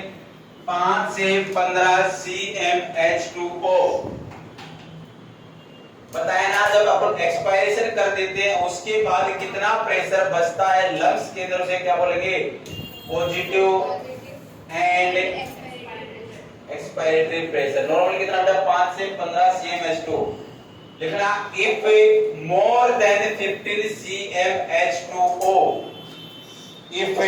S1: 5 से 15 cmH2O। बताया ना, जब अपन एक्सपायरेशन कर देते हैं उसके बाद कितना प्रेशर बचता है लंग्स के अंदर, उसे क्या बोलेंगे? Positive end expiratory pressure. Normal कितना बेटा? 5 से 15 cmH2। लिखना if more than 15 cmH2O, if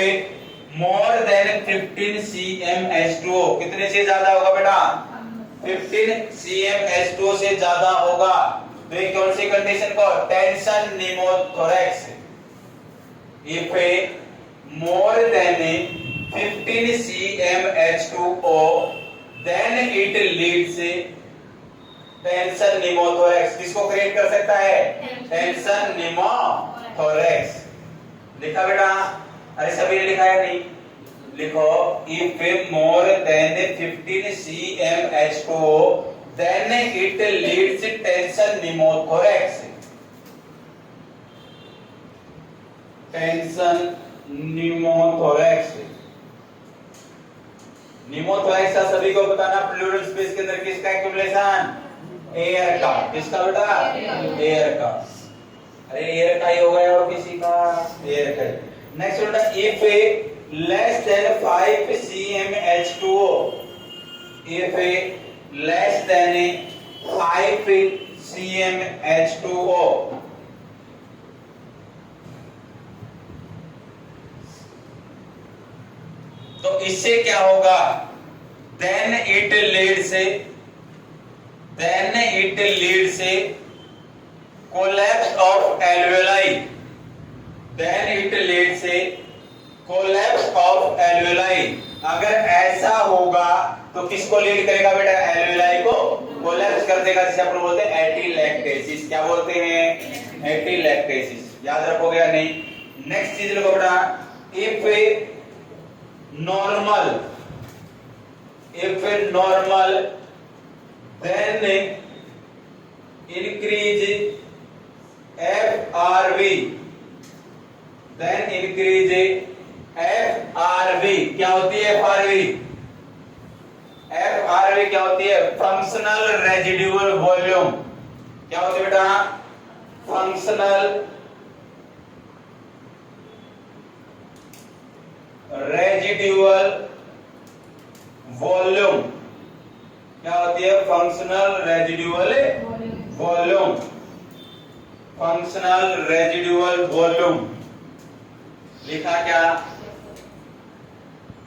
S1: more than 15 cmH2O, कितने से ज्यादा होगा बेटा? 15 cmH2O से ज्यादा होगा। तो ये कौन सी कंडीशन को? Tension निमोथोरैक्स। if more than 15 cmH2O then it leads tension निमोथोरैक्स। किसको क्रिएट कर सकता है? टेंशन निमोथोरैक्स। लिखा बेटा? अरे सभी ने लिखा है नहीं? लिखो if more than 15 cmH2O then it leads tension निमोथोरैक्स। Tension निमोथोरैक्स। निमोथोरैक्स का सभी को बताना प्लूरल स्पेस के अंदर किसका एक्युमुलेशन? एयर का। किसका बेटा? एयर का। अरे एयर का ही हो गया और किसी का? एयर का। नेक्स्ट बेटा, if less than 5 CmH2O, if less than 5 CmH2O, तो इससे क्या होगा? then it leads collapse of alveoli, then it leads collapse of alveoli। अगर ऐसा होगा तो किसको लीड करेगा बेटा? एल्वेलाई को कोलैप्स कर देगा, जिसे अपन बोलते हैं एटीलैक्टेसिस। क्या बोलते हैं? एटीलैक्टेसिस। याद रखोगे या नहीं? नेक्स्ट चीज लिखो बेटा, if normal then increase FRV, क्या होती है FRV? FRV क्या होती है? Functional residual volume. क्या होती है बेटा? Functional residual volume. क्या होती है? Functional residual volume. Functional residual volume लिखा क्या?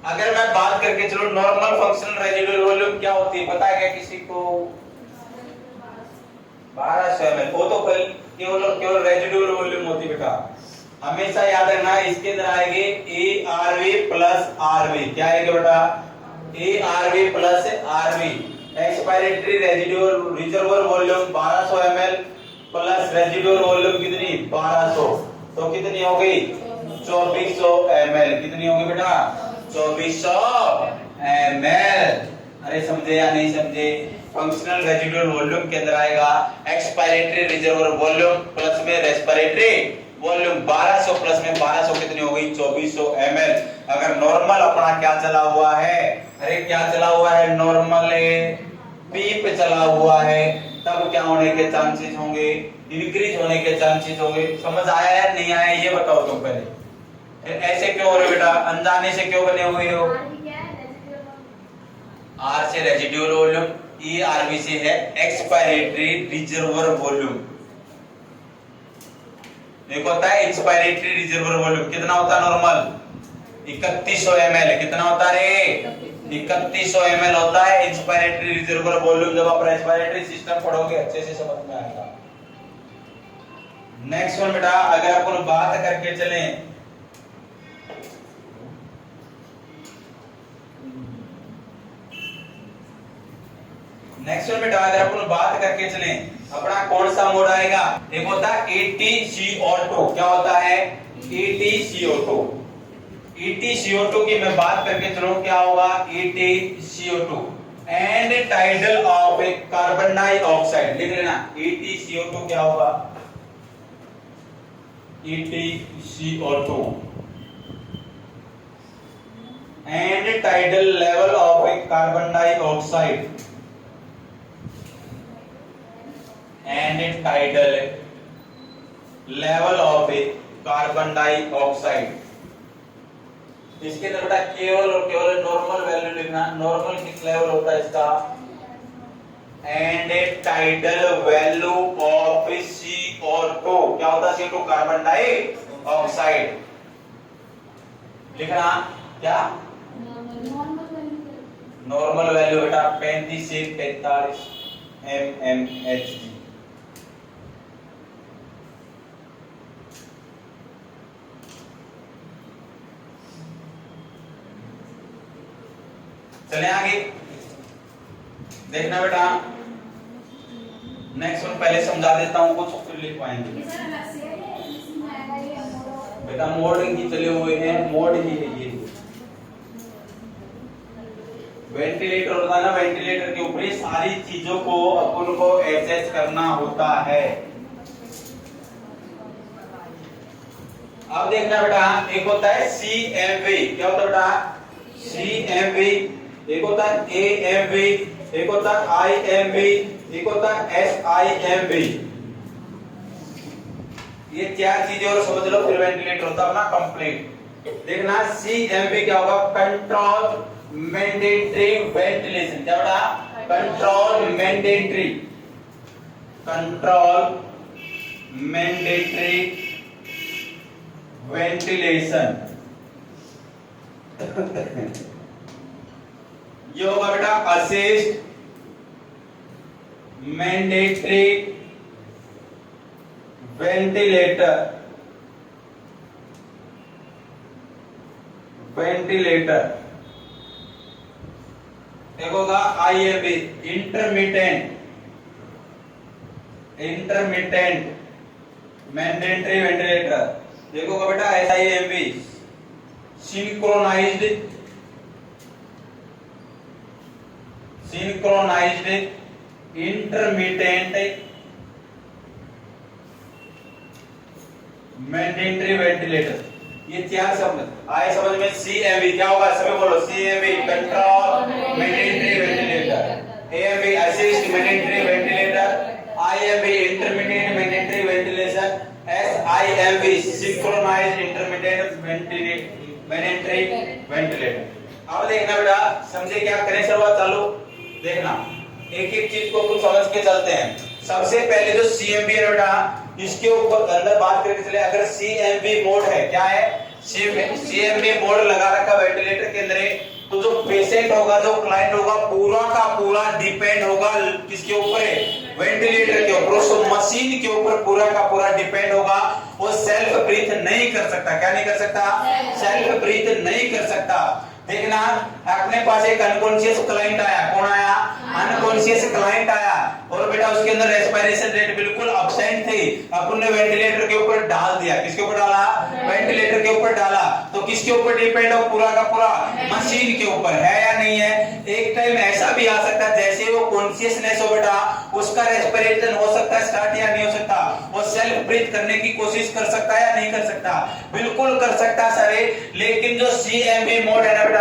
S1: अगर मैं बात करके चलो नॉर्मल फंक्शनल रेजिडुअल वॉल्यूम क्या होती है पता है क्या किसी को? 1200 ml। वो तो केवल रेजिडुअल वॉल्यूम होती है बेटा। हमेशा याद रखना इसके अंदर आएगी ARV प्लस RV। क्या आएगा बेटा? ARV plus RV। Expiratory residual reservoir volume 1200 ml plus residual volume कितनी? 1200। तो कितनी हो गई? 2400 ml। कितनी होगी बेटा? 2400 ml। अरे समझे या नहीं समझे? फंक्शनल रेजिडुअल वॉल्यूम के अंदर आएगा एक्सपायरेटरी रिजर्वोयर वॉल्यूम प्लस में रेस्पिरेटरी वॉल्यूम। 1200 प्लस में 1200 कितनी हो गई? 2400 ml। अगर नॉर्मल अपना क्या चला हुआ है? अरे क्या चला हुआ है? नॉर्मल पी पे चला हुआ है, तब क्या होने के चांसेस होंगे? इंक्रीज होने के चांसेस होंगे। समझ आया या नहीं आया ये बताओ तुम पहले। ऐसे क्यों हो रहे बेटा? अनजाने से क्यों बने हुए हो? आर से रेजिडुअल वॉल्यूम, ERV से है एक्सपायरेटरी रिजर्वोयर वॉल्यूम। एक होता है एक्सपायरेटरी रिजर्वोयर वॉल्यूम। कितना होता है नॉर्मल? 3100 ml। कितना होता है? 3100 ml होता है एक्सपायरेटरी रिजर्वोयर वॉल्यूम। जब आप रेस्पिरेटरी सिस्टम पढ़ोगे अच्छे से समझ में आएगा। नेक्स्ट वन बेटा, अगर अपन बात करके चलें नेक्स्ट वन बेटा, अगर अपन बात करके चलें अपना कौन सा मोड आएगा? एक होता है ATCO2। क्या होता है? ATCO2। ATCO2 की मैं बात करके चलूं क्या होगा? ATCO2 and tidal of carbon dioxide. लिख लेना ATCO2 क्या होगा? ATCO2 and tidal level of carbon dioxide tidal level of carbon dioxide. इसके अंदर बेटा केवल और केवल नॉर्मल वैल्यू लिखना। नॉर्मल किस लेवल होता है इसका? And tidal value of CO2। क्या होता है? CO2 carbon dioxide. लिखना क्या? नॉर्मल वैल्यू बेटा 35 से 45 mmHg। चले आगे देखना बेटा। नेक्स्ट वन पहले समझा देता हूं कुछ फिर लिख पाएंगे बेटा। मोड की चले हुए हैं, मोड ही है ये। वेंटिलेटर होता है ना, वेंटिलेटर के ऊपर सारी चीजों को अपन को एडजस्ट करना होता है। अब देखना बेटा, एक होता है CMV, क्या होता है बेटा? CMV, एक होता है AMV, एक होता है IMV, एक होता है SIMV। ये चार चीजें और समझ लो, फिर वेंटिलेटर होता है अपना कंप्लीट। देखना CMV क्या होगा? Control mandatory ventilation. क्या बेटा? Control mandatory, control mandatory ventilation. ये होगा बेटा असिस्ट मैंडेटरी वेंटिलेटर, वेंटिलेटर। एक होगा IMV, intermittent, intermittent mandatory ventilator. देखो बेटा SIMV, synchronised, synchronised intermittent mandatory ventilator. ये चार शब्द आए समझ में? CMV क्या होगा? सभी बोलो, CMV control mandatory ventilator, AMV assist mandatory ventilator, IMV intermittent mandatory ventilation, SIMV synchronised intermittent mandatory ventilator. अब देखना बेटा, समझे क्या? करें शुरुआत चालू। देखना, एक एक चीज को कुछ समझ के चलते हैं। सबसे पहले जो CMV है बेटा, इसके ऊपर अंदर बात करके चले। अगर CMV मोड है, क्या है? CMV मोड लगा रखा वेंटिलेटर के अंदर, तो जो पेशेंट होगा, जो क्लाइंट होगा, पूरा का पूरा डिपेंड होगा किसके ऊपर है? वेंटिलेटर के ऊपर, उस मशीन के ऊपर पूरा का पूरा डिपेंड होगा। वो सेल्फ ब्रीथ नहीं कर सकता। क्या नहीं कर सकता? सेल्फ ब्रीथ नहीं कर सकता। देखना, अपने पास एक अनकॉन्शियस क्लाइंट आया। कौन आया? अनकॉन्शियस क्लाइंट आया, और बेटा उसके अंदर रेस्पिरेशन रेट बिल्कुल अब्सेंट थी। अपन ने वेंटिलेटर के ऊपर डाल दिया। किसके ऊपर डाला? वेंटिलेटर के ऊपर डाला। तो किसके ऊपर डिपेंड हो? पूरा का पूरा मशीन के ऊपर है या नहीं है? एक टाइम ऐसा भी आ सकता है, जैसे वो कॉन्शियसनेस हो बेटा, उसका रेस्पिरेशन हो सकता है स्टार्ट या नहीं हो सकता। वो सेल्फ ब्रीथ करने की कोशिश कर सकता है या नहीं कर सकता? बिल्कुल कर सकता है सारे। लेकिन जो CMV मोड है ना बेटा,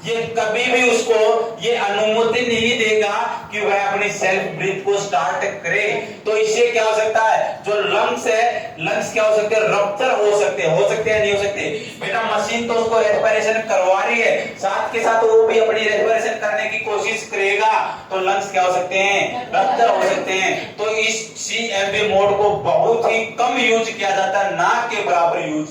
S1: ये कभी भी उसको ये अनुमति नहीं देगा कि वह अपनी सेल्फ ब्रीथ को स्टार्ट करे। तो इससे क्या हो सकता है? जो लंग्स है, लंग्स क्या हो सकते हैं? रप्चर हो सकते हैं। हो सकते हैं नहीं हो सकते? बेटा मशीन तो उसको रेस्पिरेशन करवा रही है, साथ के साथ वो भी अपनी रेस्पिरेशन करने की कोशिश करेगा, तो लंग्स क्या हो सकते हैं? रप्चर हो सकते हैं। तो इस CMV मोड को बहुत ही कम यूज किया जाता है, ना के बराबर यूज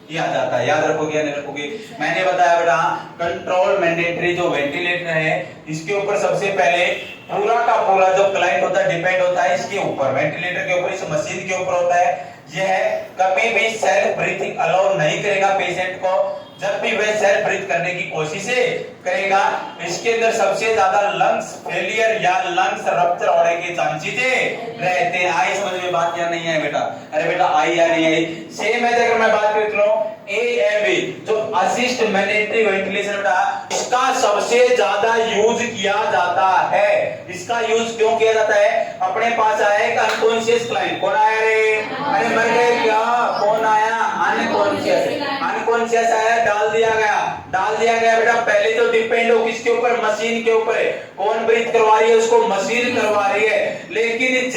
S1: किया जाता है। याद रखोगे या नहीं रखोगे? मैंने बताया बेटा, कंट्रोल मैंडेटरी जो वेंटिलेटर है, इसके ऊपर सबसे पहले पूरा का पूरा जो क्लाइंट होता है डिपेंड होता है इसके ऊपर, वेंटिलेटर के ऊपर, इस मशीन के ऊपर होता है। यह कभी भी सेल्फ ब्रीथिंग अलाउ नहीं करेगा पेशेंट को। जब भी वह सेल्फ ब्रीथ करने की कोशिश करेगा, इसके अंदर सबसे ज्यादा लंग्स फेलियर या लंग्स रप्चर होने के चांसेस रहते हैं। आई समझ में बात या नहीं है बेटा? अरे बेटा आई या नहीं आई? सेम है। अगर मैं बात कर लूं AMV जो असिस्ट मैंडेटरी वेंटिलेशन बेटा, इसका सबसे ज्यादा यूज किया जाता है। इसका यूज क्यों किया जाता है? अपने पास आया एक अनकॉन्शियस क्लाइंट। कौन आया रे? अरे मर गए क्या? कौन आया? अनकॉन्शियस। अनकॉन्शियस आया, डाल दिया गया। डाल दिया गया बेटा, पहले तो डिपेंड हो किसके ऊपर? मशीन के ऊपर है। कौन ब्रीथ करवा रही है? उसको मशीन करवा रही है। लेकिन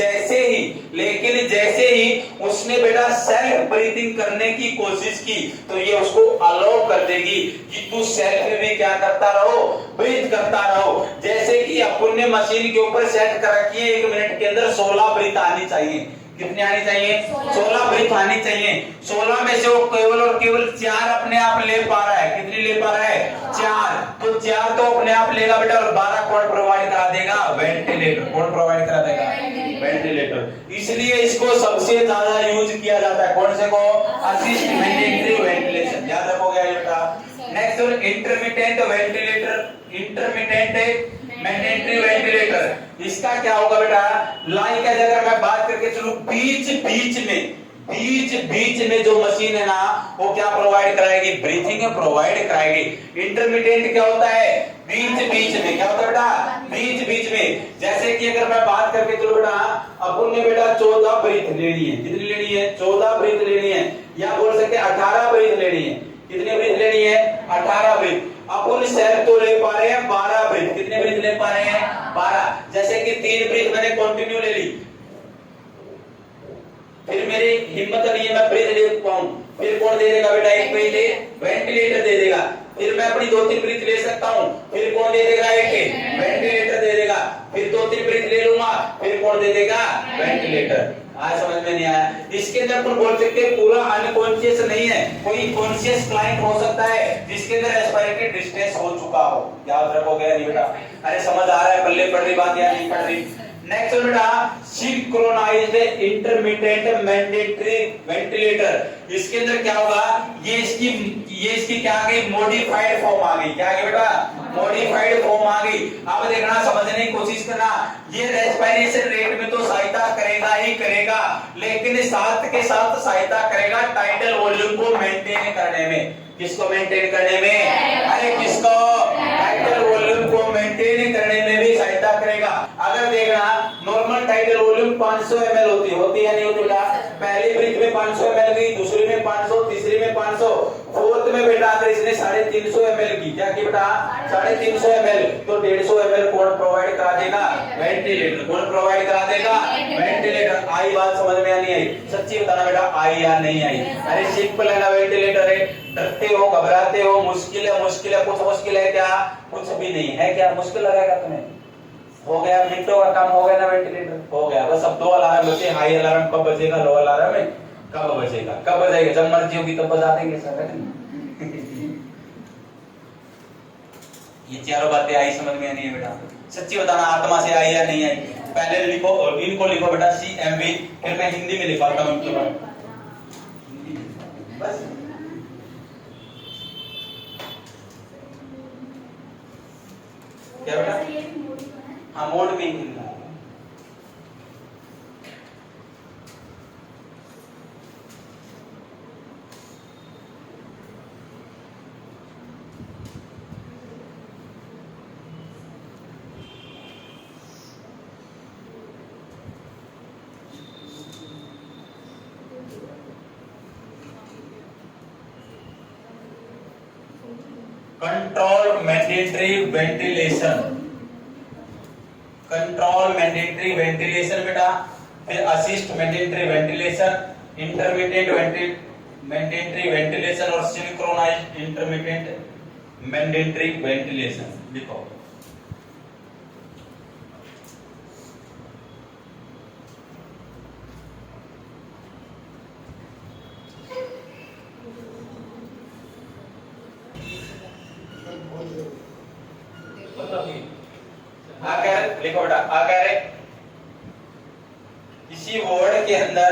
S1: जैसे ही उसने बेटा सेल्फ ब्रीथिंग करने की कोशिश की, तो ये उसको अलाउ कर देगी कि तू सेल्फ भी क्या करता रहो? ब्रीथ करता रहो। जैसे कि अपन ने मशीन के ऊपर सेट कर रखी है, 1 मिनट के अंदर 16 ब्रीथ आनी चाहिए। कितनी आनी चाहिए? 16 ब्रीथ आनी चाहिए। 16 में से वो केवल और केवल 4 अपने आप ले पा रहा है। कितनी ले पा रहा है? 4। तो 4 तो अपने आप लेगा बेटा, और 12 कौन प्रोवाइड करा देगा? वेंटिलेटर। कौन प्रोवाइड करा देगा? वेंटिलेटर। इसलिए इसको सबसे ज्यादा यूज किया जाता है। कौन से को? Assist mandatory ventilation. याद रखोगे बेटा। Next intermittent ventilator, intermittent mandatory ventilator. इसका क्या होगा बेटा? लाइक अगर मैं बात करके चलूं, बीच में जो मशीन है ना, वो क्या प्रोवाइड कराएगी? ब्रीथिंग प्रोवाइड कराएगी। इंटरमिटेंट क्या होता है? बीच में। क्या होता है बेटा? बीच में। जैसे कि अगर मैं बात करके चलूं बेटा, अपन ने बेटा 14 ब्रीथ लेनी है। कितनी लेनी है? 14 ब्रीथ लेनी है, या बोल सकते हैं 18 ब्रीथ लेनी है। कितनी ब्रीथ लेनी है? 18 ब्रीथ। अपन सेल्फ तो ले पा रहे हैं 12 ब्रीथ। कितने ब्रीथ ले पा रहे हैं? 12। जैसे कि 3 ब्रीथ मैंने कंटिन्यू ले ली, फिर मेरी हिम्मत नहीं है मैं ब्रीथ ले पाऊं, फिर कौन दे देगा बेटा? एक पहले वेंटिलेटर दे देगा। फिर मैं अपनी 2-3 ब्रीथ ले सकता हूं, फिर कौन दे देगा? एक वेंटिलेटर दे देगा। फिर 2-3 ब्रीथ ले लूंगा, फिर कौन दे देगा? वेंटिलेटर। आज समझ में नहीं आया? इसके अंदर अपन बोल सकते हैं पूरा अनकॉन्शियस नहीं है, कोई कॉन्शियस क्लाइंट हो सकता है जिसके अंदर रेस्पिरेटरी डिस्ट्रेस हो चुका हो। याद रखोगे नहीं बेटा? अरे समझ आ रहा है? पल्ले पड़ रही बात या नहीं पड़ रही? नेक्स्ट बेटा सिंक्रोनाइज्ड इंटरमिटेंट मैंडेटरी वेंटिलेटर। इसके अंदर क्या होगा? ये इसकी क्या आ गई? मॉडिफाइड फॉर्म आ गई। क्या आ गई बेटा? मॉडिफाइड फॉर्म आ गई। अब देखना, समझने की कोशिश करना। ये रेस्पिरेशन रेट में तो सहायता करेगा ही करेगा, लेकिन साथ के साथ सहायता करेगा टाइडल वॉल्यूम को मेंटेन करने में। किसको मेंटेन करने में? अरे किसको? टाइडल वॉल्यूम को मेंटेन करने में भी सहायता करेगा। अगर देखना नॉर्मल टाइडल वॉल्यूम 500 ml होती है नहीं होती बेटा? पहली ब्रीथ में 500 ml गई, दूसरी में 500, तीसरी में 500, फोर्थ में बेटा अगर इसने 350 ml की, क्या की बेटा? 350 ml, तो 150 ml कौन प्रोवाइड करा देगा? वेंटिलेटर। कौन प्रोवाइड करा देगा? वेंटिलेटर। आई बात समझ में नहीं आई? सच्ची बताना बेटा, आई या नहीं आई? अरे सिंपल है ना, वेंटिलेटर है। डरते हो, घबराते हो, मुश्किल है कुछ मुश्किल है क्या? कुछ भी नहीं है। क्या मुश्किल लगेगा तुम्हें? हो गया, मिनटों का काम हो गया ना, वेंटिलेटर हो गया। बस अब 2 अलार्म बचे। हाई अलार्म कब बजेगा? लो अलार्म है कब बजेगा? कब बजेगा? जब मर्जी होगी तब बजा देंगे सर। ये चारों बातें आई समझ में नहीं है बेटा? सच्ची बताना, आत्मा से आई या नहीं आई? पहले लिखो और इनको लिखो बेटा CMV, फिर मैं हिंदी में लिखवाता हूँ इनके बाद। बस क्या बेटा? हाँ, मोड में ही लिखना है। Control mandatory ventilation, control mandatory ventilation बेटा, फिर assist mandatory ventilation, intermediate mandatory ventilation और सिंक्रोनाइज्ड इंटरमीडिएट मैंडेटरी वेंटिलेशन। लिखो लिखो बेटा। अगर किसी वार्ड के अंदर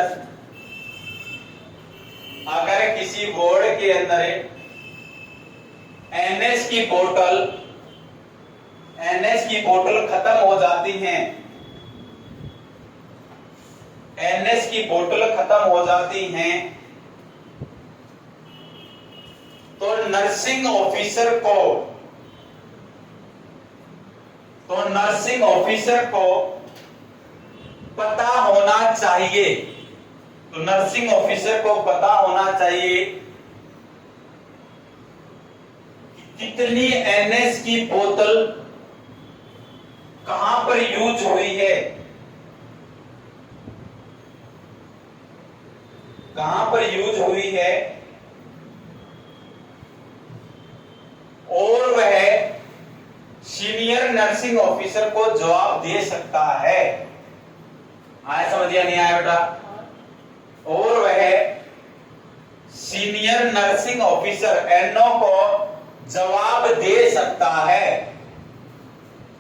S1: NS की बोतल खत्म हो जाती है, NS की बोतल खत्म हो जाती हैं, तो नर्सिंग ऑफिसर को पता होना चाहिए, तो नर्सिंग ऑफिसर को पता होना चाहिए कि कितनी NS की बोतल कहां पर यूज हुई है, और वह सीनियर नर्सिंग ऑफिसर को जवाब दे सकता है। आया समझ नहीं आया बेटा? और वह सीनियर नर्सिंग ऑफिसर NO को जवाब दे सकता है।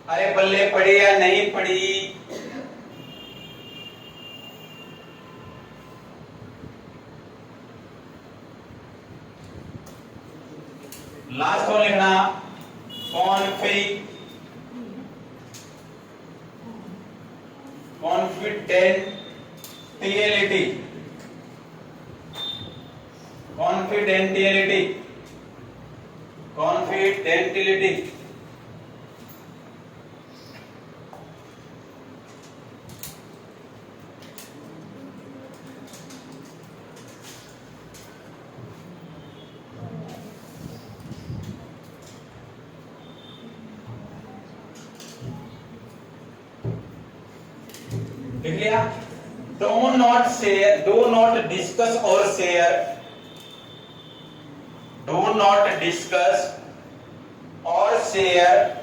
S1: अरे बल्ले पड़ी या नहीं पड़ी? लास्ट को लिखना कॉन्फिडेंटियलिटी। do not discuss or share, do not discuss or share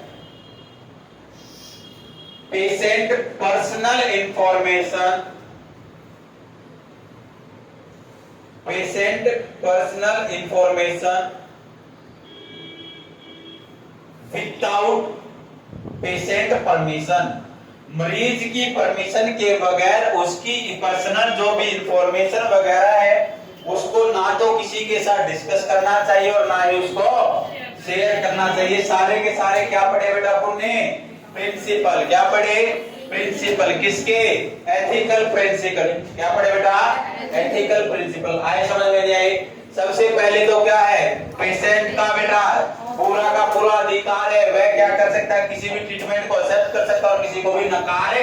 S1: patient personal information, patient personal information without patient permission, मरीज की परमिशन के बगैर उसकी पर्सनल जो भी इंफॉर्मेशन वगैरह है उसको ना तो किसी के साथ डिस्कस करना चाहिए और ना ही उसको शेयर करना चाहिए। सारे के सारे क्या पढ़े बेटा अपन ने? प्रिंसिपल। क्या पढ़े? प्रिंसिपल। किसके? Ethical principle. क्या पढ़े बेटा? Ethical principle. आए समझ में नहीं आई? सबसे पहले तो क्या है? पेशेंट का बेटा पूरा का पूरा अधिकार है, वह क्या कर सकता है? किसी भी ट्रीटमेंट को एक्सेप्ट कर सकता है और किसी को भी नकार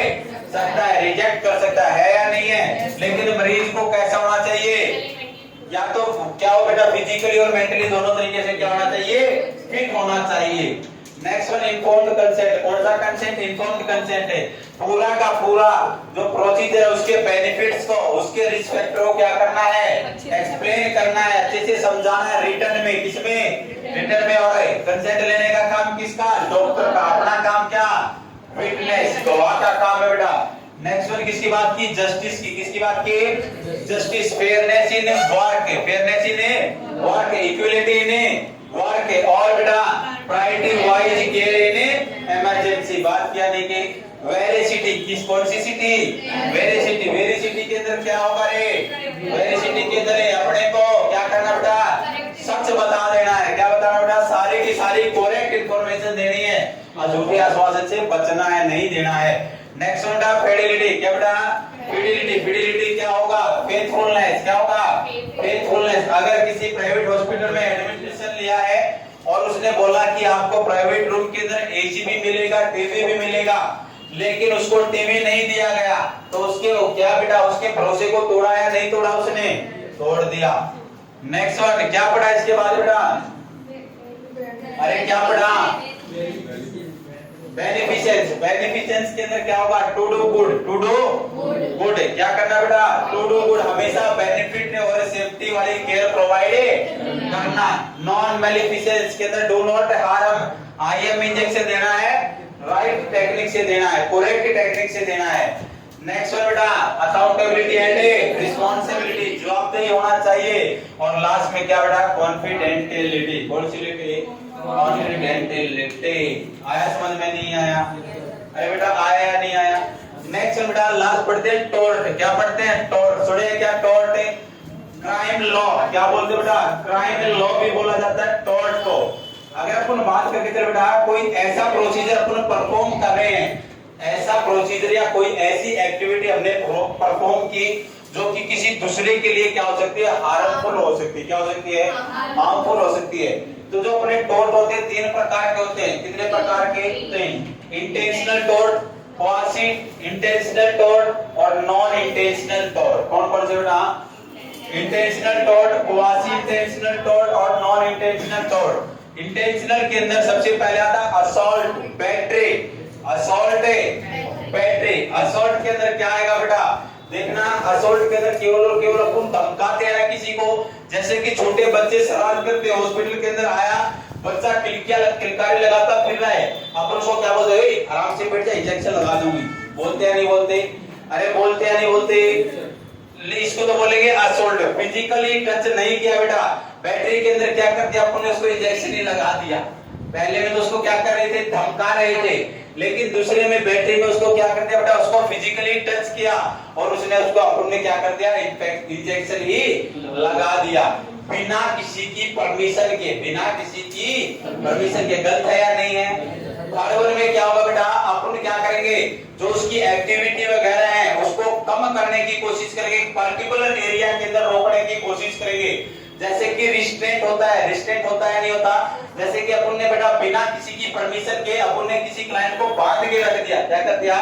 S1: सकता है, रिजेक्ट कर सकता है या नहीं है? लेकिन मरीज को कैसा होना चाहिए? या तो क्या हो बेटा? फिजिकली और मेंटली दोनों तरीके से क्या होना चाहिए? फिट होना चाहिए। Next one informed consent. कौन सा कंसेंट? इन्फॉर्म्ड कंसेंट है। पूरा का पूरा जो प्रोसीजर है उसके बेनिफिट्स को, उसके रिस्क फैक्टर को क्या करना है? एक्सप्लेन करना है, अच्छे से समझाना है रिटर्न में। किसमें? रिटर्न में। और कंसेंट लेने का काम किसका? डॉक्टर का। अपना काम क्या? विटनेस। गवाह का काम है बेटा। नेक्स्ट वन किसकी बात की? जस्टिस की। किसकी बात की? Justice. Fairness in work, fairness in work, equality in work, और बेटा priority wise care in emergency. बात किया नहीं कि वेरिसिटी। किस कौन सी सिटी? वेरिसिटी। वेरिसिटी के अंदर क्या होगा रे? वेरिसिटी के अंदर अपने को क्या करना बेटा? सच बता देना है। क्या बताना बेटा? सारी की सारी करेक्ट इंफॉर्मेशन देनी है और झूठे आश्वासन से बचना है, नहीं देना है। नेक्स्ट वन बेटा फिडेलिटी। क्या बेटा? फिडेलिटी। फिडेलिटी क्या होगा? फेथफुलनेस। क्या होगा? फेथफुलनेस। अगर किसी प्राइवेट हॉस्पिटल में एडमिशन लिया है और उसने बोला कि आपको प्राइवेट रूम के अंदर एसी भी मिलेगा, टीवी भी मिलेगा, लेकिन उसको टीवी नहीं दिया गया, तो उसके क्या बेटा? उसके भरोसे को तोड़ा या नहीं तोड़ा? उसने तोड़ दिया। नेक्स्ट वर्ड क्या पढ़ा इसके बाद बेटा? अरे क्या पढ़ा? बेनिफिशेंस। बेनिफिशेंस के अंदर क्या होगा? To do good. To do good. क्या करना बेटा? To do good. हमेशा बेनिफिट और सेफ्टी वाली केयर प्रोवाइड करना। नॉन मेलिफिशेंस के अंदर do not harm. IM injection देना है, राइट टेक्निक से देना है, करेक्ट टेक्निक से देना है। नेक्स्ट वन बेटा अकाउंटेबिलिटी एंड रिस्पांसिबिलिटी। जवाबदेही होना चाहिए। और लास्ट में क्या बेटा? कॉन्फिडेंटियलिटी। कौन सी लिटी? कॉन्फिडेंटियलिटी। आया समझ में? नहीं आया? अरे बेटा आया या नहीं आया? नेक्स्ट बेटा लास्ट पढ़ते हैं टोर्ट। क्या पढ़ते हैं? टोर्ट। सुनिए क्या टोर्ट है? Crime law. क्या बोलते बेटा? क्राइम लॉ भी बोला जाता है टोर्ट को। अगर अपन बात करके चले बेटा कोई ऐसा प्रोसीजर अपन परफॉर्म कर रहे हैं, ऐसा प्रोसीजर या कोई ऐसी एक्टिविटी हमने परफॉर्म की जो कि किसी दूसरे के लिए क्या हो सकती है? हार्मफुल हो सकती है। क्या हो सकती है? हार्मफुल हो सकती है। तो जो अपने टोर्ट होते हैं तीन प्रकार के होते हैं। कितने प्रकार के होते हैं? Intentional tort, quasi intentional tort और नॉन इंटेंशनल टोर्ट। कौन कौन से बेटा? Intentional tort, quasi intentional tort और नॉन इंटेंशनल टोर्ट। इंटेंशनल के अंदर सबसे पहले आता है assault, battery. Assault battery. Assault के अंदर क्या आएगा बेटा? देखना असॉल्ट के अंदर केवल और केवल अपन धमकाते हैं किसी को। जैसे कि छोटे बच्चे शरारत करते हैं, हॉस्पिटल के अंदर आया बच्चा किलकारी लगाता फिर रहा है, अपन उसको क्या बोलते हैं? आराम से बैठ जा, इंजेक्शन लगा दूंगी। बोलते या नहीं बोलते? अरे बोलते या नहीं बोलते? इसको तो बोलेंगे असॉल्ट। फिजिकली टच नहीं किया बेटा। बैटरी के अंदर क्या कर दिया अपन ने? उसको इंजेक्शन ही लगा दिया। पहले में तो उसको क्या कर रहे थे? धमका रहे थे, लेकिन दूसरे में बैटरी में उसको क्या कर दिया बेटा? उसको फिजिकली टच किया और उसने उसको अपन ने क्या कर दिया? इंजेक्शन ही लगा दिया बिना किसी की परमिशन के। बिना किसी की परमिशन के। गलत है या नहीं है? थर्ड में क्या होगा बेटा? अपन क्या करेंगे? जो उसकी एक्टिविटी वगैरह है उसको कम करने की कोशिश करेंगे, पर्टिकुलर एरिया के अंदर रोकने की कोशिश करेंगे। जैसे कि रिस्ट्रेंट होता है। रिस्ट्रेंट होता है नहीं होता? जैसे कि अपन ने बेटा बिना किसी की परमिशन के अपन ने किसी क्लाइंट को बांध के रख दिया। क्या कर दिया?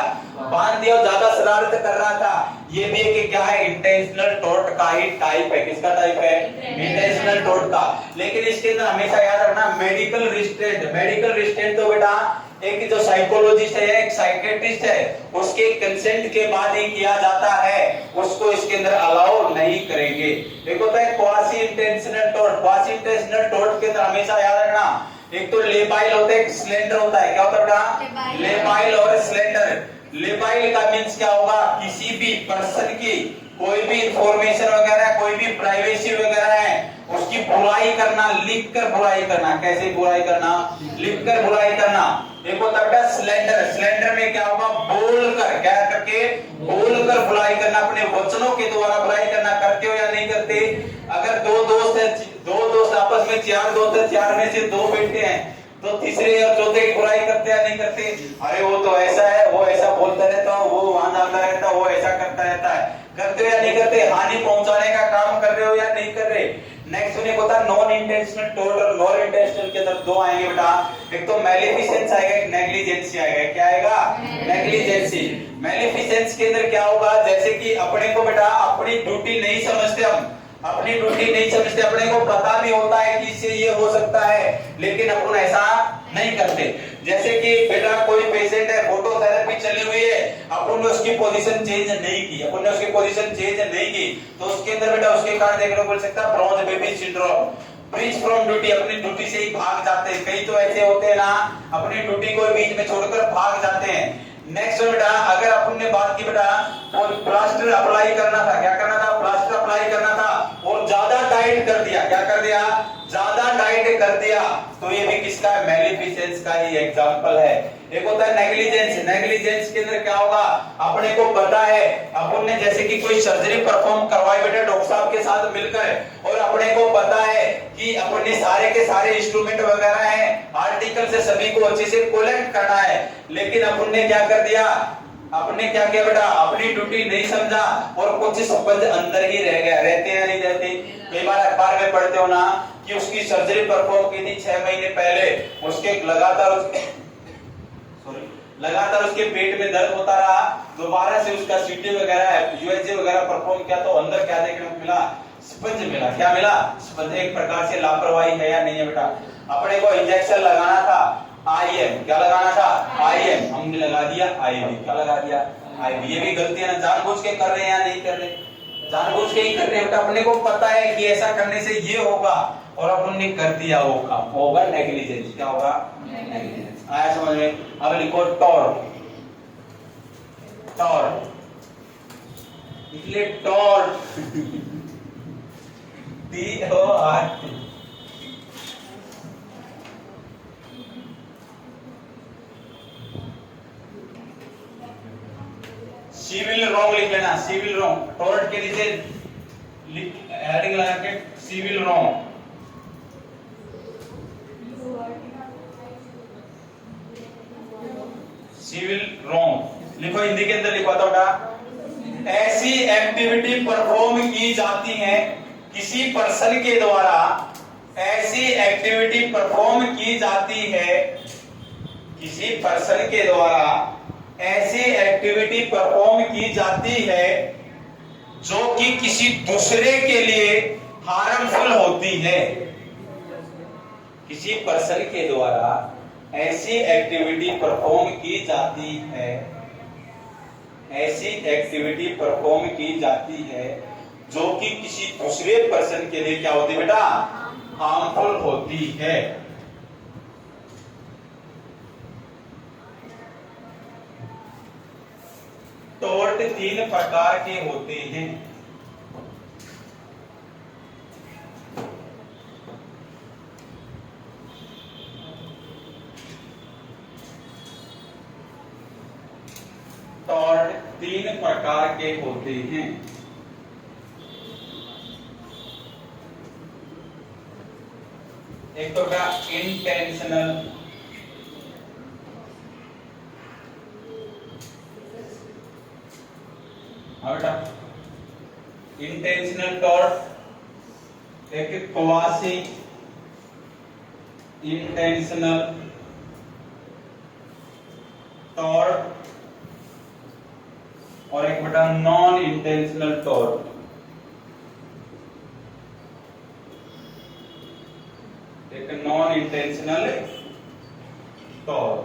S1: बांध दिया और ज्यादा शरारत कर रहा था। ये भी एक क्या है? इंटेंशनल टोर्ट का ही टाइप है। किसका टाइप है? इंटेंशनल टोर्ट का। लेकिन इसके अंदर हमेशा याद रखना मेडिकल रिस्ट्रेंट। मेडिकल रिस्ट्रेंट तो बेटा एक जो साइकोलॉजिस्ट है, एक साइकेट्रिस्ट है, उसके कंसेंट के बाद ही किया जाता है, उसको इसके अंदर अलाउ नहीं करेंगे। एक होता है quasi intentional tort. Quasi intentional tort के अंदर हमेशा याद रखना, एक तो लेबाइल होता है, एक स्लेंडर होता है। क्या होता है बेटा? लेबाइल और स्लेंडर। लेबाइल का मींस क्या होगा? किसी भी पर्सन की कोई भी इंफॉर्मेशन वगैरह, कोई भी प्राइवेसी वगैरह है, उसकी बुराई करना, लिखकर बुराई करना। कैसे बुराई करना? लिखकर बुराई करना। एक होता है स्लेंडर। स्लेंडर में क्या होगा? बोलकर, क्या करके? बोलकर बुराई करना, अपने वचनों के द्वारा बुराई करना। करते हो या नहीं करते? अगर दो दोस्त है, दो दोस्त आपस में, चार दोस्त है, चार में से दो बैठे हैं, तो तीसरे और चौथे की बुराई करते हैं नहीं करते? अरे वो तो ऐसा है, वो ऐसा बोलता रहता है, वो वहां जाता रहता है, वो ऐसा करता रहता है। करते हो या नहीं करते? हानि पहुंचाने का काम कर रहे हो या नहीं कर रहे? नेक्स्ट सुनिए, होता है नॉन इंटेंशनल टॉर्ट और नॉन इंटेंशनल के अंदर दो आएंगे बेटा। एक तो मैलिफिसेंस आएगा, एक नेग्लिजेंसी आएगा। क्या आएगा? नेग्लिजेंसी। मैलिफिसेंस के अंदर क्या होगा? जैसे कि अपने को बेटा अपनी ड्यूटी नहीं समझते, हम अपनी ड्यूटी नहीं समझते, अपने को पता भी होता है कि इससे ये हो सकता है, लेकिन अपन ऐसा नहीं करते। जैसे कि बेटा कोई पेशेंट है, फोटोथेरेपी चली हुई है, अपन ने उसकी पोजीशन चेंज नहीं की, अपन ने उसकी पोजीशन चेंज नहीं की, तो उसके अंदर बेटा उसके कारण देखने को मिल सकता है bronze baby syndrome, breach from duty. अपनी ड्यूटी से ही भाग जाते हैं। कई तो ऐसे होते हैं ना, अपनी ड्यूटी को बीच में छोड़कर भाग जाते हैं। नेक्स्ट बेटा, अगर अपन ने बात की बेटा, वो प्लास्टर अप्लाई करना था, क्या करना था? प्लास्टर अप्लाई करना था, और ज्यादा टाइट कर दिया। क्या कर दिया? ज्यादा टाइट कर दिया, तो ये भी किसका है? मैलिफिसेंस का ही एग्जांपल है। एक होता है नेग्लिजेंस। नेग्लिजेंस के अंदर क्या होगा? अपने को पता है, अपन ने जैसे कि कोई सर्जरी परफॉर्म करवाई बेटा डॉक्टर साहब के साथ मिलकर, और अपने को पता है कि अपने सारे के सारे इंस्ट्रूमेंट वगैरह हैं, आर्टिकल से सभी को अच्छे से कलेक्ट करना है, लेकिन अपन ने क्या कर दिया? आपने क्या किया बेटा? अपनी ड्यूटी नहीं समझा, और कुछ संबंध अंदर ही रह गया। रहते हैं नहीं रहते? कई बार अखबार में पढ़ते हो ना कि उसकी सर्जरी परफॉर्म की थी 6 महीने पहले, उसके लगातार उसके पेट में दर्द होता रहा, दोबारा से उसका सीटी वगैरह, यूएसजी वगैरह परफॉर्म किया, तो अंदर क्या देखने को मिला? स्पंज मिला। क्या मिला? स्पंज। एक प्रकार से लापरवाही है या नहीं है बेटा? अपने को इंजेक्शन लगाना था आईएम, क्या लगाना था? आईएम, हमने लगा दिया आईवी। क्या लगा दिया? आईवी। ये भी गलती है ना, जानबूझ के कर रहे हैं या नहीं कर रहे? जानबूझ के ही कर रहे हैं बेटा। अपने को पता है कि ऐसा करने से ये होगा, और अपन ने कर दिया, वो काम होगा नेग्लिजेंस। क्या होगा? नेग्लिजेंस। आया समझ में? अब लिखो टॉर्ट। टॉर्ट, इसलिए टॉर्ट T-O-R-T। सिविल रॉन्ग लिख लेना, सिविल रॉन्ग। टॉर्ट के नीचे हेडिंग लगा के सिविल रॉन्ग। सिविल रॉन्ग लिखो, हिंदी के अंदर लिखवा दो बेटा। ऐसी एक्टिविटी परफॉर्म की जाती है किसी पर्सन के द्वारा, ऐसी एक्टिविटी परफॉर्म की जाती है किसी पर्सन के द्वारा, ऐसी एक्टिविटी परफॉर्म की जाती है जो कि किसी दूसरे के लिए हार्मफुल होती है। किसी पर्सन के द्वारा ऐसी एक्टिविटी परफॉर्म की जाती है, ऐसी एक्टिविटी परफॉर्म की जाती है जो कि किसी दूसरे पर्सन के लिए क्या होती है बेटा? हार्मफुल होती है। टॉर्ट 3 प्रकार के होते हैं। टॉर्ट 3 प्रकार के होते हैं। एक तो क्या? इंटेंशनल, बेटा इंटेंशनल टॉर्ट, एक क्वासी इंटेंशनल टॉर्ट, और एक बेटा नॉन इंटेंशनल टॉर्ट। एक non intentional tort.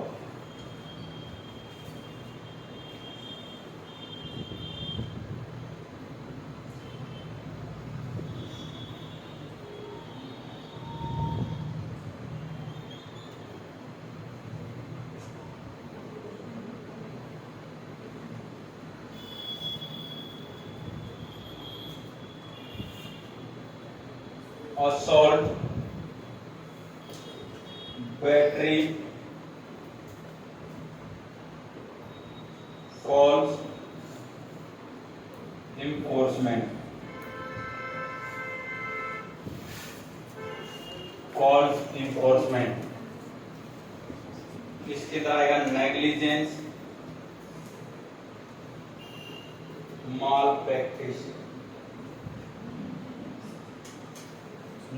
S1: assault, battery, false enforcement, false enforcement. इसके तरह आएगा negligence, mall practice,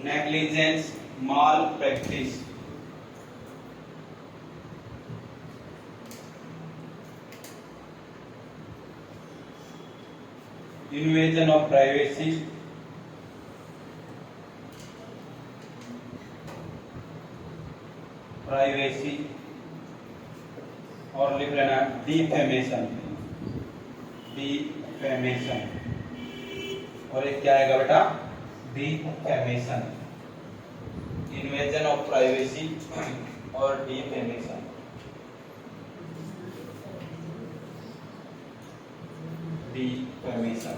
S1: negligence, mall practice, invasion of privacy, privacy, और लिख लेना डिफेमेशन, डिफेमेशन। और एक क्या आएगा बेटा? डिफेमेशन, इन्वेजन ऑफ प्राइवेसी और डिफेमेशन। डिफेमेशन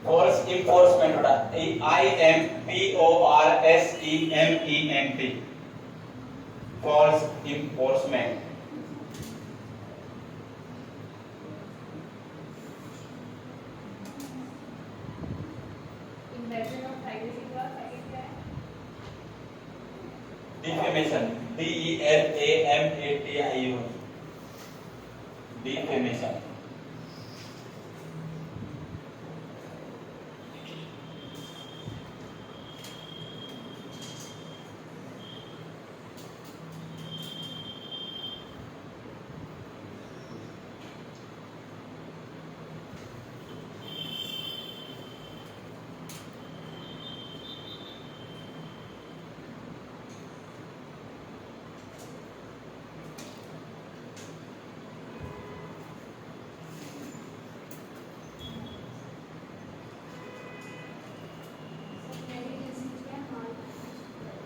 S1: फॉल्स इन्फोर्समेंट होता है, IMPORSEMENT, false enforcement. Defamation, DEFAMATION, defamation.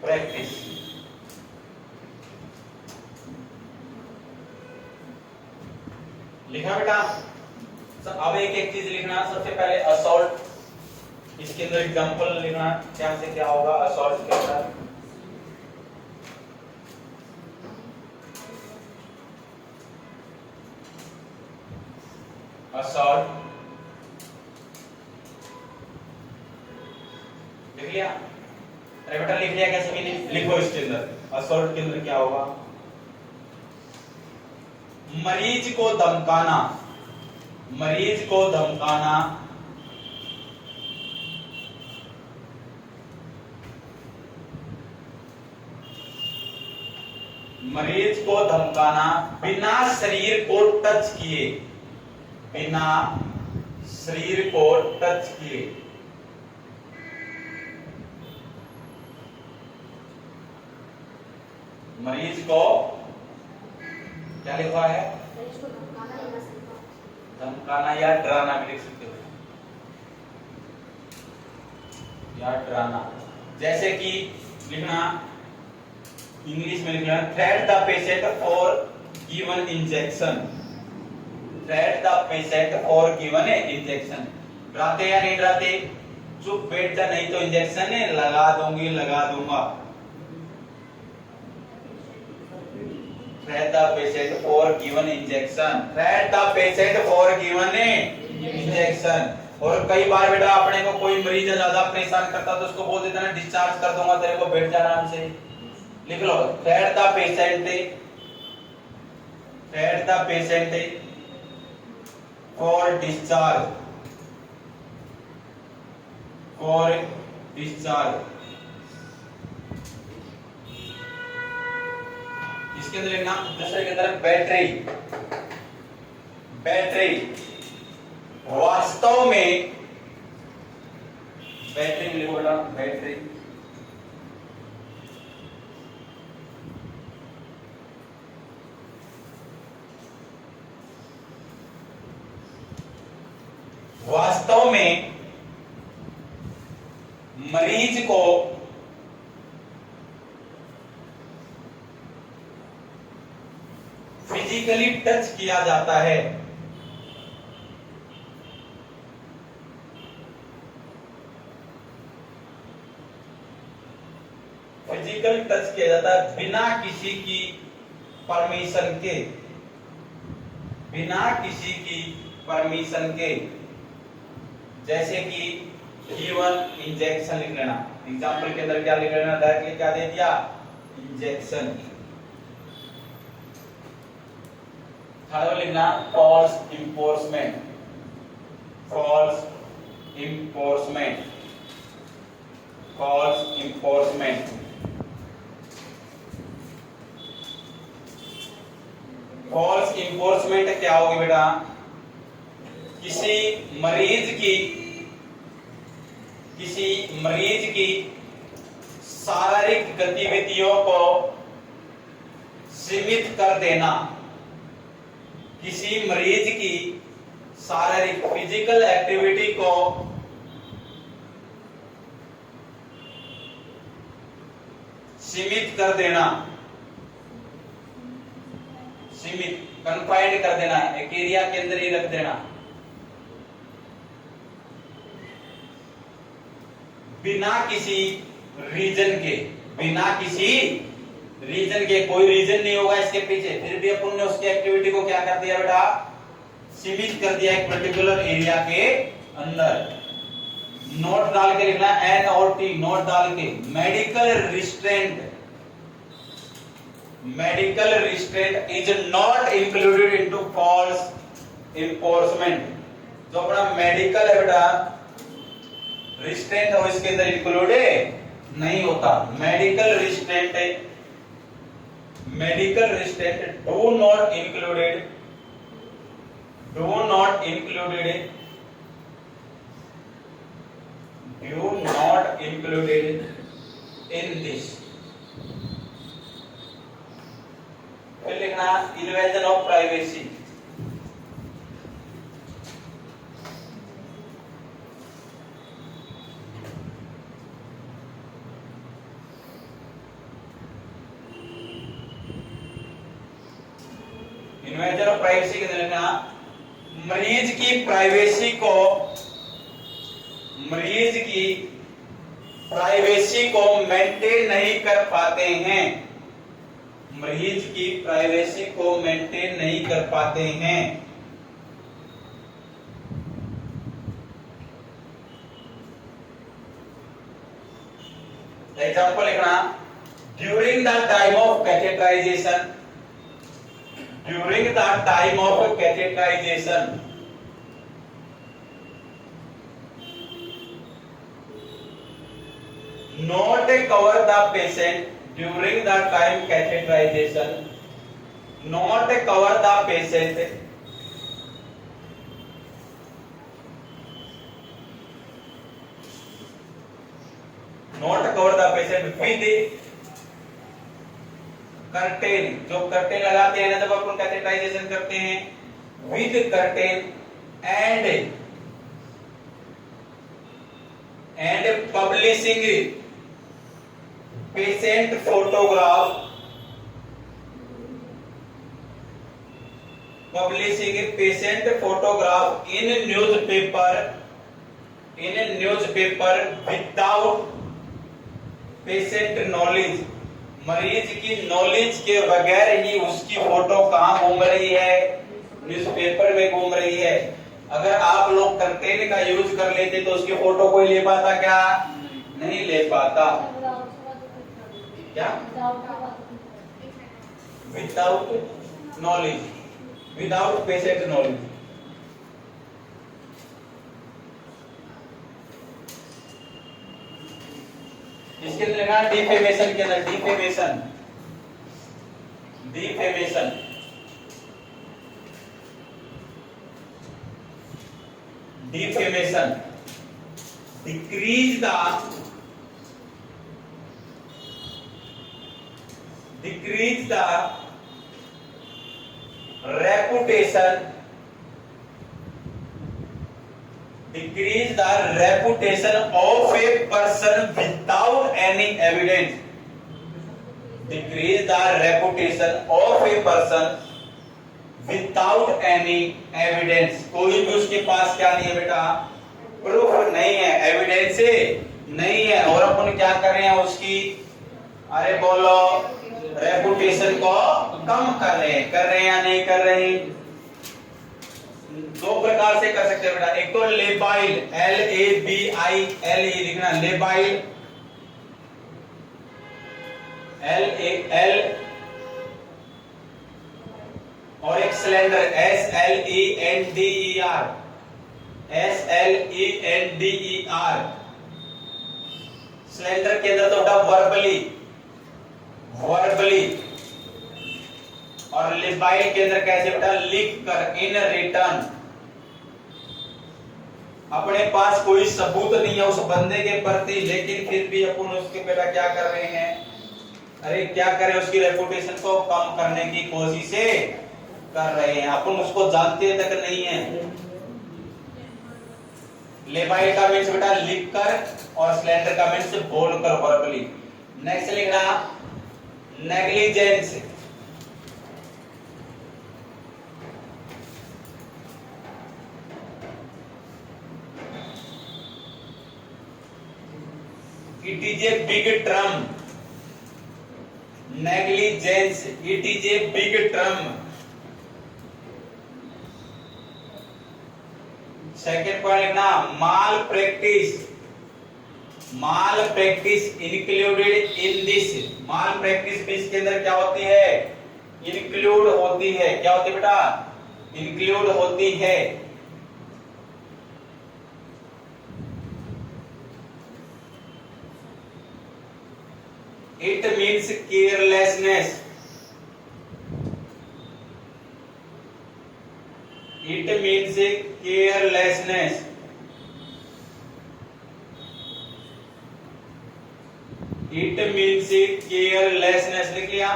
S1: Practice, लिखा बेटा? अब एक एक चीज लिखना। सबसे पहले असॉल्ट, इसके अंदर एग्जांपल लिखना, क्या से क्या होगा असॉल्ट के अंदर। असॉल्ट लिख लिया? अरे बेटा लिख लिया कैसे भी नहीं? लिखो इसके अंदर असॉल्ट के अंदर क्या होगा? मरीज को धमकाना, मरीज को धमकाना, मरीज को धमकाना बिना शरीर को टच किए, बिना शरीर को टच किए। मरीज को क्या लिखा है? धमकाना या डराना भी लिख सकते हो, या डराना। जैसे कि लिखना इंग्लिश में लिखना threat the patient for given injection, threat the patient for given injection. डराते या नहीं डराते? चुप बैठ जा नहीं तो इंजेक्शन लगा दूंगी, लगा दूंगा। Threat the patient for given injection, threat the patient for given injection। और कई बार बेटा अपने को कोई मरीज ज्यादा परेशान करता तो उसको बोल देता ना डिस्चार्ज कर दूंगा तेरे को, बैठ जा आराम से। लिख लो threat the patient, threat the patient for discharge, for discharge। इसके अंदर लिखना दूसरे के अंदर बैटरी, बैटरी वास्तव में, बैटरी में लिखो बेटा बैटरी, वास्तव में मरीज को फिजिकली टच किया जाता है, फिजिकल टच किया जाता है बिना किसी की परमिशन के, बिना किसी की परमिशन के। जैसे कि गिवन इंजेक्शन लिख लेना, एग्जाम्पल के अंदर क्या लिख लेना, डायरेक्टली क्या दे दिया, इंजेक्शन। थर्ड लिखना false enforcement, false enforcement, false enforcement. False enforcement क्या होगी बेटा, किसी मरीज की शारीरिक गतिविधियों को सीमित कर देना, किसी मरीज की शारीरिक फिजिकल एक्टिविटी को सीमित कर देना, सीमित कन्फाइंड कर देना, एक एरिया के अंदर ही रख देना, बिना किसी रीजन के, बिना किसी रीजन के। कोई रीजन नहीं होगा इसके पीछे, फिर भी अपन ने उसकी एक्टिविटी को क्या कर दिया बेटा, सीमित कर दिया एक पर्टिकुलर एरिया के अंदर। नोट डाल के लिखना, एन और टी नोट डाल के। Medical restraint, medical restraint is not included into false enforcement. जो अपना मेडिकल है बेटा, रिस्ट्रेंट है, इसके अंदर इंक्लूडेड नहीं होता। Medical restraint do not included, do not included, do not included in this. फिर लिखना invasion of privacy, invasion of privacy के अंदर लिखना मरीज की प्राइवेसी को, मरीज की प्राइवेसी को मेंटेन नहीं कर पाते हैं, मरीज की प्राइवेसी को मेंटेन नहीं कर पाते हैं। एग्जाम्पल लिखना, during the time of catheterisation, during the time of catheterization, not cover the patient during the time catheterization, not cover the patient not cover the patient with curtain. जो कर्टेन लगाते हैं ना जब अपन कैथेटराइजेशन करते हैं, with curtain and publishing patient photograph, publishing patient photograph in newspaper without patient knowledge. मरीज की नॉलेज के बगैर ही उसकी फोटो कहां घूम रही है, न्यूज़पेपर में घूम रही है। अगर आप लोग कर्टेन का यूज कर लेते तो उसकी फोटो कोई ले पाता क्या, नहीं ले पाता। क्या without knowledge, without patient knowledge. इसके अंदर लिखा डिफेमेशन, के अंदर defamation, defamation defamation decrease the reputation, decrease the reputation of a person without any evidence, decrease the reputation of a person without any evidence। कोई भी उसके पास क्या नहीं है बेटा, प्रूफ नहीं है, एविडेंस नहीं है, और अपन क्या कर रहे हैं उसकी अरे बोलो, रेपुटेशन को कम कर रहे हैं या नहीं कर रहे हैं? दो प्रकार से कर सकते हैं बेटा, एक तो लेबाइल, LABIL लिखना, लेबाइल, LAL, और एक सिलेंडर, SLENDER, SLENDER। सिलेंडर के अंदर तो बेटा वर्बली, और लेबाइल के अंदर कैसे बेटा, लिख कर, इन रिटर्न। अपने पास कोई सबूत नहीं है उस बंदे के प्रति, लेकिन फिर भी अपन उसके बेटा क्या कर रहे हैं, अरे क्या करें, उसकी रेपुटेशन को कम करने की कोशिश कर रहे हैं। अपन उसको जानते तक नहीं है। लेबाइल का मीन्स बेटा लिख कर, और सिलेंडर का मीन्स बोलकर, वर्बली। नेक्स्ट लिखना negligence. It is a big term. Negligence. It is a big term. Second point लिखना malpractice. Malpractice included in this. Malpractice भी इसके अंदर क्या होती है, include होती है। क्या होती है बेटा, include होती है। It means carelessness. It means carelessness. It means carelessness। लिख लिया।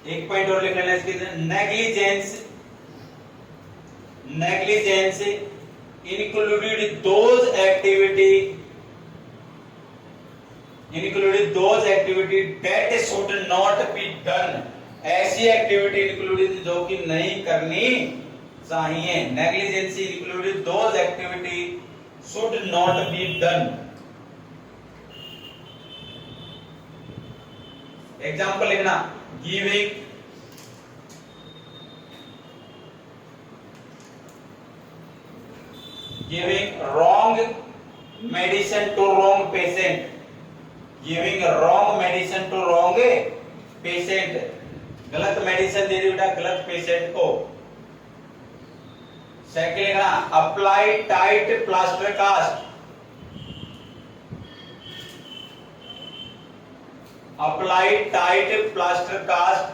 S1: एक पॉइंट और लिख लेना इसके, negligence. Negligence included those activity that should not be done। ऐसी एक्टिविटी इंक्लूडेड जो कि नहीं करनी चाहिए। Negligence included those activity should not be done। Example लिखना, giving wrong medicine to wrong patient। Giving wrong medicine to wrong patient। गलत मेडिसिन दे दी बेटा गलत पेशेंट को। सेकंड लिखना, apply tight plaster cast. Apply tight plaster cast,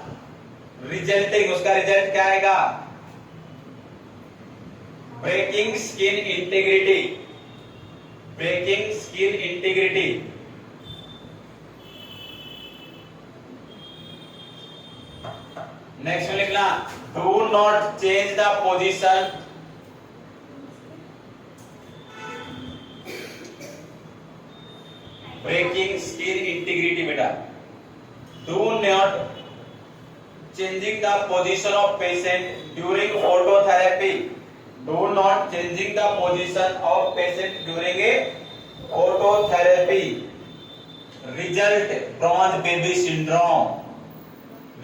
S1: resulting, उसका रिजल्ट क्या आएगा, breaking skin integrity. Breaking skin integrity. Next में लिखना, do not change the position. Breaking skin integrity बेटा, do not changing the position of patient during phototherapy. Do not changing the position of patient during a phototherapy। Result, bronze baby syndrome।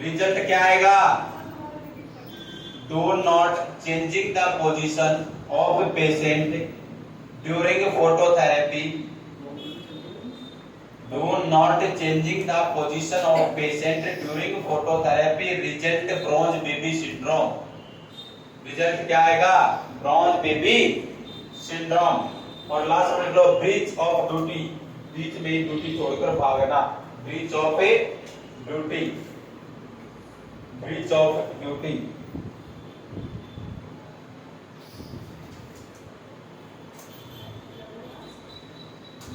S1: Result क्या आएगा, do not changing the position of patient during phototherapy। Do not changing the position of patient during phototherapy। Result, bronze baby syndrome। Result क्या आएगा, ब्रॉन्ज बेबी सिंड्रोम। और लास्ट में लिख लो, ब्रीच ऑफ ड्यूटी। बीच में ड्यूटी छोड़कर भागना, breach of a duty. Breach of duty.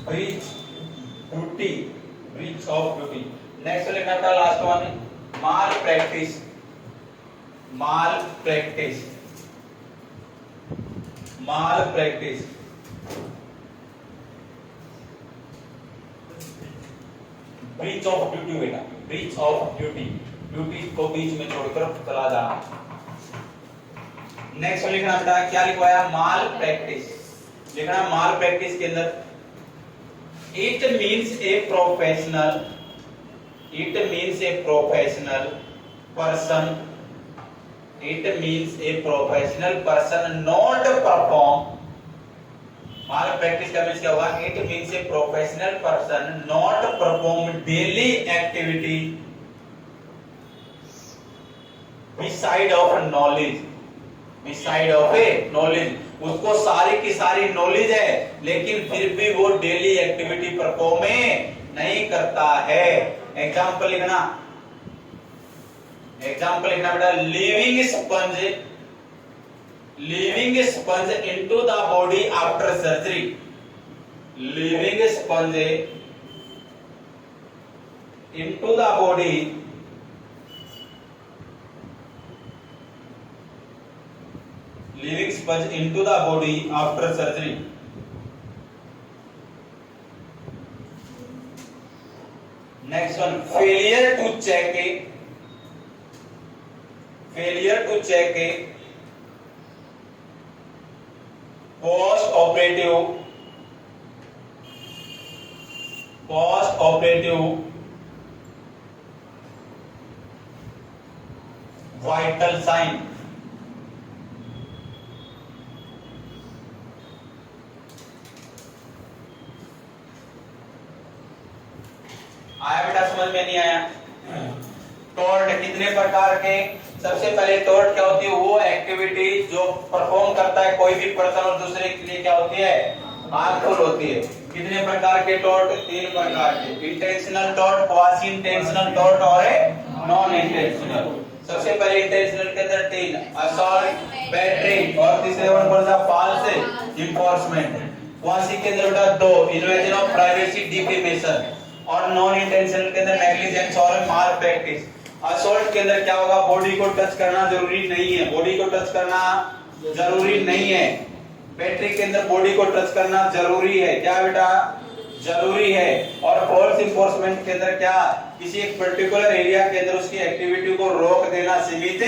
S1: Breach duty, breach of duty. Next लिखना था last one, mall practice. Mall practice, mall practice. Breach of duty बेटा, ब्रीच ऑफ ड्यूटी। ड्यूटी को बीच में छोड़कर चला जाना। नेक्स्ट लिखना बेटा, क्या लिखवाया, माल प्रैक्टिस। लिखना माल प्रैक्टिस के अंदर It means a professional. It means a professional person. It means a professional person not perform. Mall practice का मीन्स क्या होगा? It means a professional person not perform daily activity beside of knowledge. Beside of a knowledge. उसको सारी की सारी नॉलेज है लेकिन फिर भी वो डेली एक्टिविटी परफॉर्म नहीं करता है। एग्जाम्पल लिखना, एग्जाम्पल लिखना बेटा। Living sponge into the body after surgery. Living sponge into the body living sponge into the body after surgery. Next one, failure to check a post operative vital sign. आया बेटा? समझ में नहीं आया? टॉर्ट कितने प्रकार के? सबसे पहले टॉर्ट क्या होती है? वो एक्टिविटी जो परफॉर्म करता है कोई भी पर्सन और दूसरे के लिए क्या होती है? हार्मफुल होती है। कितने प्रकार के टॉर्ट? 3 प्रकार के। Intentional tort, quasi intentional tort और नॉन इंटेंशनल। सबसे पहले इंटेंशनल के अंदर 3, असॉल्ट, बैटरी और तीसरे वन कौन सा? False enforcement. क्वासी के अंदर बेटा 2, इन्वेजन ऑफ प्राइवेसी, डिफेमेशन। और नॉन इंटेंशनल के अंदर नेग्लिजेंस और माल प्रैक्टिस। असॉल्ट के अंदर क्या होगा? बॉडी को टच करना जरूरी नहीं है, बॉडी को टच करना जरूरी नहीं है। बैटरी के अंदर बॉडी को टच करना जरूरी है। क्या बेटा? जरूरी है। और फॉल्स इन्फोर्समेंट के अंदर क्या? किसी एक पर्टिकुलर एरिया के अंदर उसकी एक्टिविटी को रोक देना, सीमित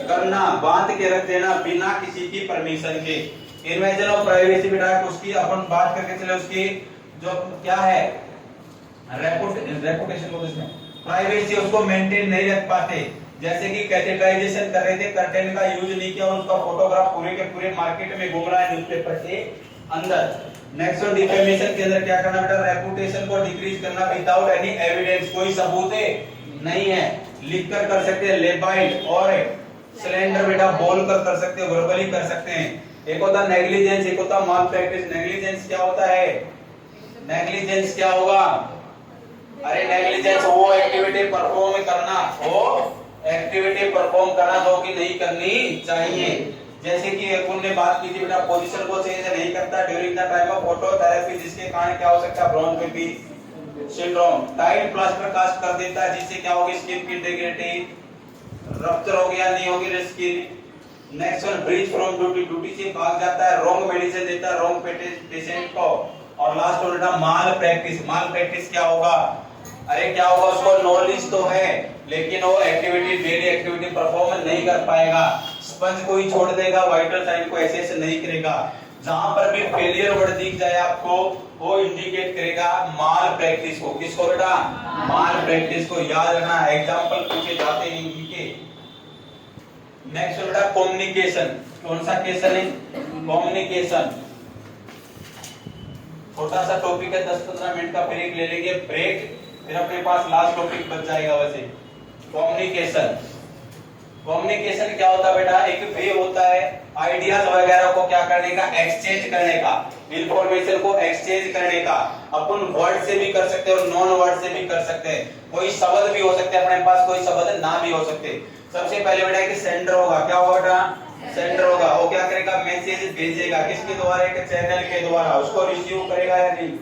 S1: करना, बांध के रख देना बिना किसी की परमिशन के। इन्वेजन ऑफ प्राइवेसी बेटा उसकी अपन बात करके चले, उसकी जो क्या है रेपुटेशन को, इसमें प्राइवेसी उसको मेंटेन नहीं रख पाते। जैसे कि कैथेटराइजेशन कर रहे थे, कर्टेन का यूज नहीं किया और उसका फोटोग्राफ पूरे के पूरे मार्केट में घूम रहा है न्यूज़पेपर के अंदर। नेक्स्ट वन, डिफेमेशन के अंदर क्या करना बेटा? रेपुटेशन को डिक्रीज करना विदाउट एनी एविडेंस, कोई सबूत नहीं है। लिखकर कर सकते हैं, लेबाइल और सिलेंडर बेटा बोल कर सकते हैं, वर्बली कर सकते हैं। एक होता नेग्लिजेंस, एक होता माल प्रैक्टिस। नेग्लिजेंस क्या होता है? नेग्लिजेंस क्या होगा? अरे नेग्लिजेंस वो एक्टिविटी परफॉर्म करना जो कि नहीं करनी चाहिए। जैसे कि अपन ने बात की थी बेटा, पोजीशन को चेंज नहीं करता during the time of phototherapy, जिसके कारण क्या हो सकता है? ब्रोंकोपी सिंड्रोम। टाइट प्लास्टर कास्ट कर देता है जिससे क्या होगी? स्किन की इंटीग्रिटी रप्चर हो गया, नहीं होगी skin. Next one, breach from duty, duty से भाग जाता है, रॉन्ग मेडिसिन देता है रॉन्ग पेशेंट को। और लास्ट वन बेटा माल प्रैक्टिस। माल प्रैक्टिस क्या होगा? अरे क्या होगा? उसको नॉलेज तो है लेकिन वो एक्टिविटी, डेली एक्टिविटी परफॉर्म नहीं कर पाएगा। स्पंज को ही छोड़ देगा, वाइटल साइन को एसेस नहीं करेगा। जहां पर भी फेलियर वर्ड दिख जाए आपको, वो इंडिकेट करेगा माल प्रैक्टिस को। किसको बेटा? माल प्रैक्टिस को। याद रखना, एग्जांपल पूछे जाते हैं इनके। नेक्स्ट बेटा कम्युनिकेशन। कौन सा केशन है? कम्युनिकेशन। छोटा सा टॉपिक है, 10-15 मिनट का ब्रेक ले लेंगे। ब्रेक फिर अपने पास लास्ट टॉपिक बच जाएगा। वैसे कम्युनिकेशन, कम्युनिकेशन क्या होता है बेटा? एक वे होता है आइडियाज वगैरह को क्या करने का? एक्सचेंज करने का, इंफॉर्मेशन को एक्सचेंज करने का। अपन वर्ड से भी कर सकते हैं और नॉन वर्ड से भी कर सकते हैं। कोई शब्द भी हो सकते हैं अपने पास, कोई शब्द ना भी हो सकते। सबसे पहले बेटा कि सेंडर होगा। क्या होगा बेटा? सेंडर होगा। वो क्या करेगा? मैसेज भेजेगा। किसके द्वारा? एक चैनल के द्वारा। उसको रिसीव करेगा या नहीं?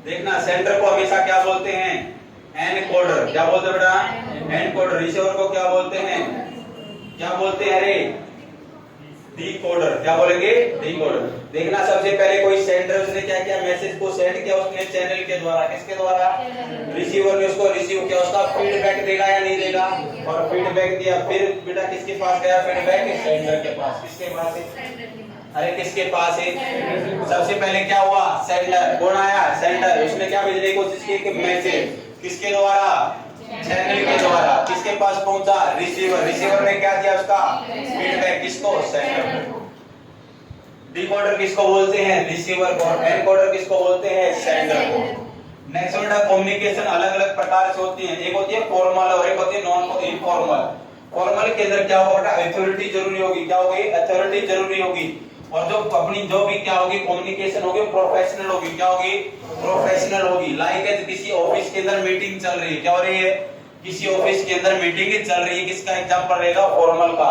S1: देखना, सेंडर को हमेशा क्या बोलते हैं? एनकोडर। क्या बोलते हैं बेटा? एनकोडर। रिसीवर को क्या बोलते हैं? क्या बोलते हैं? अरे
S2: डिकोडर, क्या बोलेंगे? डिकोडर। देखना सबसे पहले कोई सेंडर, उसने क्या किया, मैसेज को सेंड किया उसने चैनल के द्वारा, किसके द्वारा? रिसीवर ने उसको रिसीव किया, उसका फीडबैक देगा या नहीं देगा? और फीडबैक दिया, फिर बेटा किसके पास गया फीडबैक? सेंडर के पास। किसके पास है? अरे किसके पास है? सबसे पहले क्या हुआ? सेंडर। कौन आया? सेंडर। उसने क्या भेजने की कोशिश की? मैसेज। किसके द्वारा? चैनल के द्वारा। किसके पास पहुंचा? रिसीवर। रिसीवर ने क्या दिया? उसका फीडबैक। किसको? सेंडर को। डिकोडर किसको बोलते हैं? रिसीवर को। एनकोडर किसको बोलते हैं? सेंडर को। नेक्स्ट बेटा कम्युनिकेशन अलग अलग प्रकार से होती है। एक होती है फॉर्मल और एक होती है नॉन इनफॉर्मल। फॉर्मल के अंदर क्या होगा बेटा? अथॉरिटी जरूरी होगी। क्या होगी? अथॉरिटी जरूरी होगी। और जो अपनी जो भी क्या होगी कम्युनिकेशन होगी प्रोफेशनल होगी। क्या होगी? प्रोफेशनल होगी। लाइक किसी ऑफिस के अंदर मीटिंग चल रही है, क्या हो रही है? किसी ऑफिस के अंदर मीटिंग चल रही है, किसका एग्जांपल रहेगा? फॉर्मल का।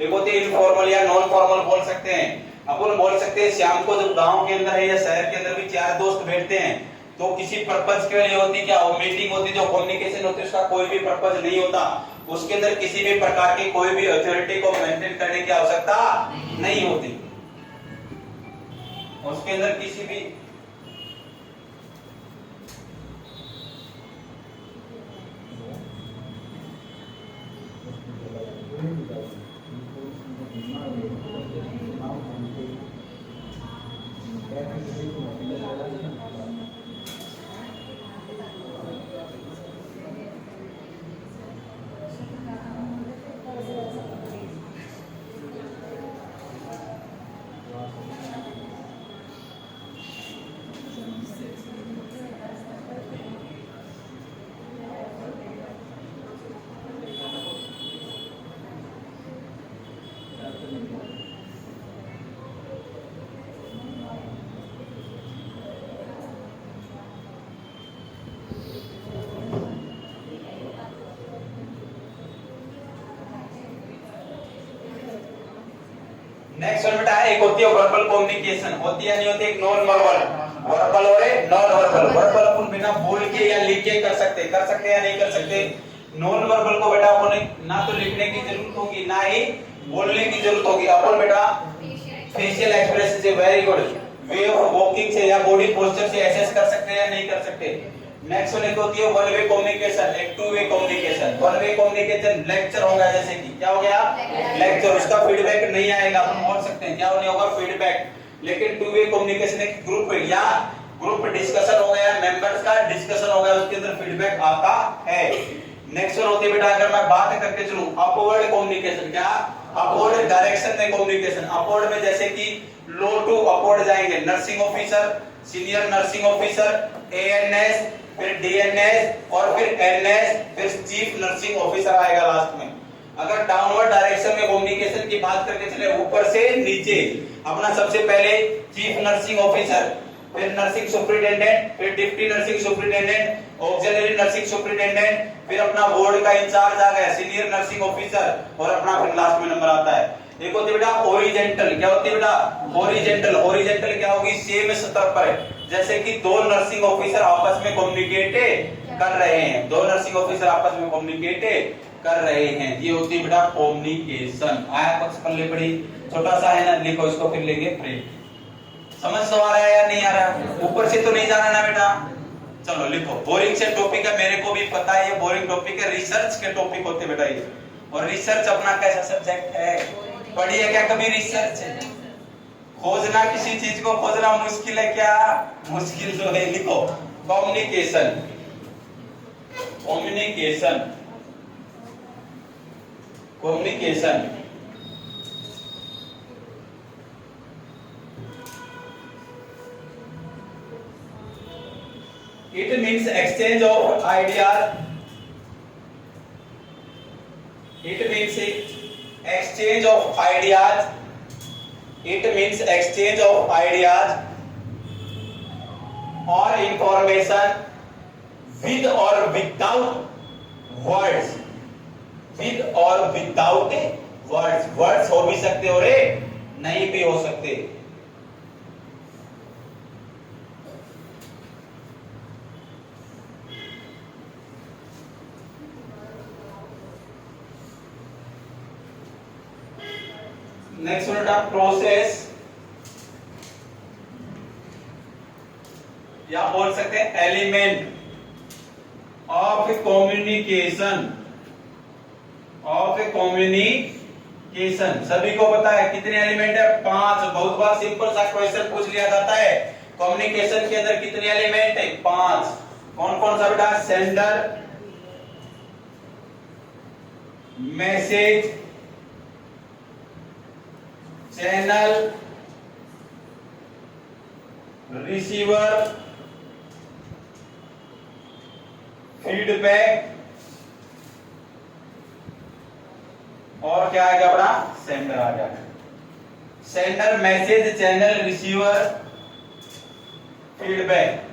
S2: एक होती है इनफॉर्मल या नॉन फॉर्मल बोल सकते हैं। अपन बोल सकते हैं शाम को जब गांव के अंदर है या शहर के अंदर भी चार दोस्त बैठते हैं तो किसी पर्पज के लिए होती, क्या वो मीटिंग होती, जो कम्युनिकेशन होती है उसका कोई भी पर्पज नहीं होता। उसके अंदर किसी भी प्रकार की कोई भी अथॉरिटी को मेंटेन करने की आवश्यकता नहीं होती। उसके अंदर किसी भी नेक्स्ट वन बेटा एक होती है वर्बल कम्युनिकेशन, होती है नहीं होती? एक नॉन वर्बल, वर्बल और नॉन वर्बल। वर्बल अपन बिना बोल के या लिख के कर सकते या नहीं कर सकते। नॉन वर्बल को बेटा अपन ना तो लिखने की जरूरत होगी ना ही बोलने की जरूरत होगी। अपन बेटा फेशियल एक्सप्रेशन से, very good, way of walking से या बॉडी पोस्चर से एसेस कर सकते हैं या नहीं कर सकते। नेक्स्ट वन एक होती है वन वे कम्युनिकेशन, एक two way communication. One way communication lecture होगा, जैसे कि क्या हो गया? लेक्चर। उसका फीडबैक नहीं आएगा, अपन बोल सकते हैं क्या नहीं होगा? फीडबैक। लेकिन टू वे कम्युनिकेशन एक ग्रुप या ग्रुप डिस्कशन हो गया, मेंबर्स का डिस्कशन हो गया, उसके अंदर फीडबैक आता है। नेक्स्ट वन होती है बेटा अगर मैं बात करके चलूं अपवर्ड कम्युनिकेशन, क्या? अपवर्ड डायरेक्शन में कम्युनिकेशन। अपवर्ड में जैसे कि लो टू अपवर्ड जाएंगे, nursing officer, senior nursing officer, ANS, फिर डीएनएस और फिर एनएस, फिर चीफ नर्सिंग ऑफिसर आएगा लास्ट में। अगर डाउनवर्ड डायरेक्शन में कम्युनिकेशन की बात करके चले ऊपर से नीचे, अपना सबसे पहले चीफ नर्सिंग ऑफिसर, फिर नर्सिंग सुपरिटेंडेंट, फिर deputy nursing superintendent, auxiliary nursing superintendent, फिर अपना बोर्ड का इंचार्ज आ गया सीनियर नर्सिंग ऑफिसर और अपना फिर लास्ट में नंबर आता है। एक होती है बेटा ओरिजेंटल, क्या होती है बेटा? ओरिजेंटल। ओरिजेंटल क्या होगी? सेम स्तर पर है, जैसे कि दो नर्सिंग ऑफिसर आपस में कम्युनिकेट कर रहे हैं, दो नर्सिंग ऑफिसर आपस में कम्युनिकेट कर रहे हैं, ये होती है बेटा कम्युनिकेशन। आया कुछ पल्ले पड़ी, छोटा सा है ना, लिखो इसको फिर लेंगे प्रिंट। समझ तो आ रहा है या नहीं आ रहा? ऊपर से तो नहीं जाना ना बेटा, चलो लिखो। बोरिंग से टॉपिक है, मेरे को भी पता है ये बोरिंग टॉपिक है, रिसर्च के टॉपिक होते बेटा ये। और रिसर्च अपना कैसा सब्जेक्ट है? पढ़ी है क्या कभी रिसर्च? खोजना, किसी चीज को खोजना मुश्किल है क्या? मुश्किल जो है, लिखो communication. Communication, communication it means exchange of ideas, it means exchange of ideas, it means exchange of ideas or information with or without words, with or without words। words हो भी सकते हो रे, नहीं भी हो सकते। नेक्स्ट वन बेटा प्रोसेस, या बोल सकते हैं element of communication, of communication. सभी को पता है कितने एलिमेंट है? 5। बहुत बार सिंपल सा क्वेश्चन पूछ लिया जाता है, कम्युनिकेशन के अंदर कितने एलिमेंट है? 5। कौन कौन सा बेटा? Sender, message, channel, receiver, feedback, और क्या आ गया अपना? सेंडर आ गया। Sender, message, channel, receiver, feedback.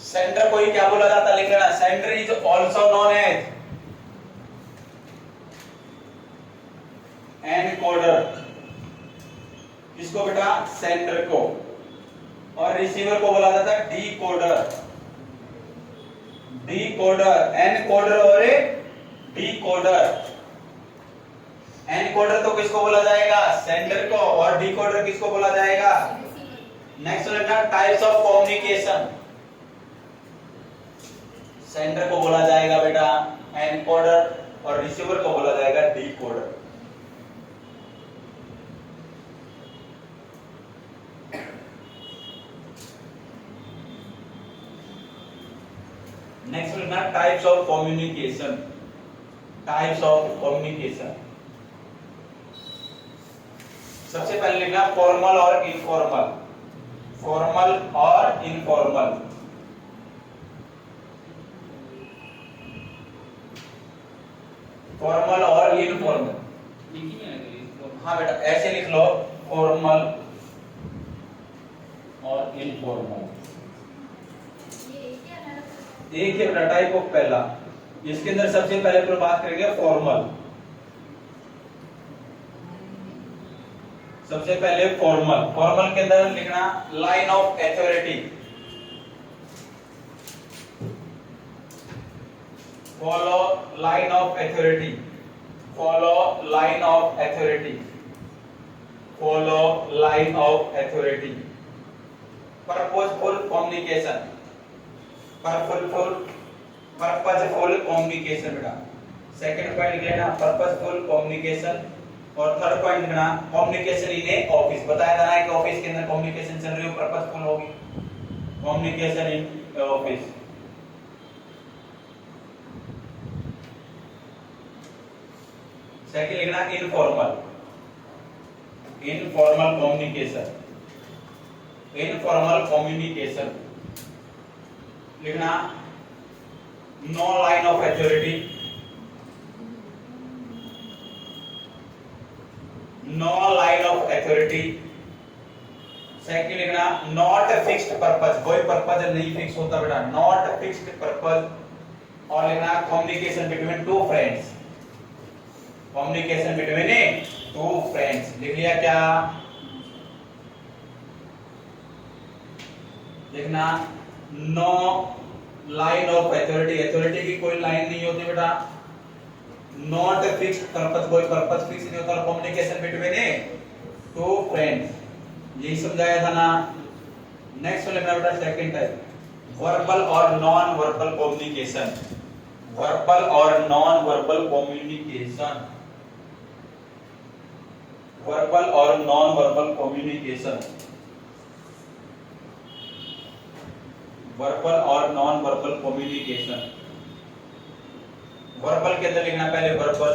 S2: Sender को ही क्या बोला जाता है? लिख लेना, sender is also known as encoder. किसको बेटा? सेंडर को। और रिसीवर को बोला जाता है डीकोडर। डीकोडर, एनकोडर और डीकोडर। एनकोडर तो किसको बोला जाएगा? सेंडर को। और डीकोडर किसको बोला जाएगा? नेक्स्ट लेना टाइप्स ऑफ कम्युनिकेशन। सेंडर को बोला जाएगा बेटा एनकोडर और रिसीवर को बोला जाएगा डीकोडर। नेक्स्ट लेना types of communication. Types of communication, सबसे पहले लिखना फॉर्मल और इनफॉर्मल। फॉर्मल और इनफॉर्मल। फॉर्मल और इनफॉर्मल। हाँ बेटा ऐसे लिख लो, फॉर्मल और इनफॉर्मल। एक ही बेटा टाइप ऑफ पहला। इसके अंदर सबसे पहले अपन बात करेंगे फॉर्मल। सबसे पहले फॉर्मल। फॉर्मल के अंदर लिखना line of authority. Follow line of authority. Follow line of authority. Follow line of authority. Purposeful communication. Purposeful communication बेटा सेकंड पॉइंट लिख लेना, पर्पसफुल कम्युनिकेशन। और थर्ड पॉइंट लिखना कम्युनिकेशन इन ए ऑफिस। बताया था ना कि ऑफिस के अंदर कम्युनिकेशन चल रही हो, पर्पसफुल होगी कम्युनिकेशन इन ऑफिस। सेकंड लिखना informal. Informal communication. Informal communication लिखना no line of authority. No line of authority. Second लिखना नॉट फिक्स्ड पर्पस। कोई पर्पस नहीं फिक्स होता बेटा, नॉट फिक्स्ड पर्पस। और लिखना communication between two friends. Communication between two friends. लिख लिया क्या? लिखना no line of authority. Authority की कोई लाइन नहीं होती बेटा। नॉट फिक्स्ड पर्पस, कोई पर्पस फिक्स नहीं होता। कम्युनिकेशन बिटवीन टू फ्रेंड्स, यही समझाया था ना। नेक्स्ट लिखना बेटा सेकंड टाइप, वर्बल और नॉन वर्बल कम्युनिकेशन। वर्बल और नॉन वर्बल कम्युनिकेशन। वर्बल और नॉन वर्बल कम्युनिकेशन। वर्बल और नॉन वर्बल कम्युनिकेशन। वर्बल के अंदर लिखना पहले verbal,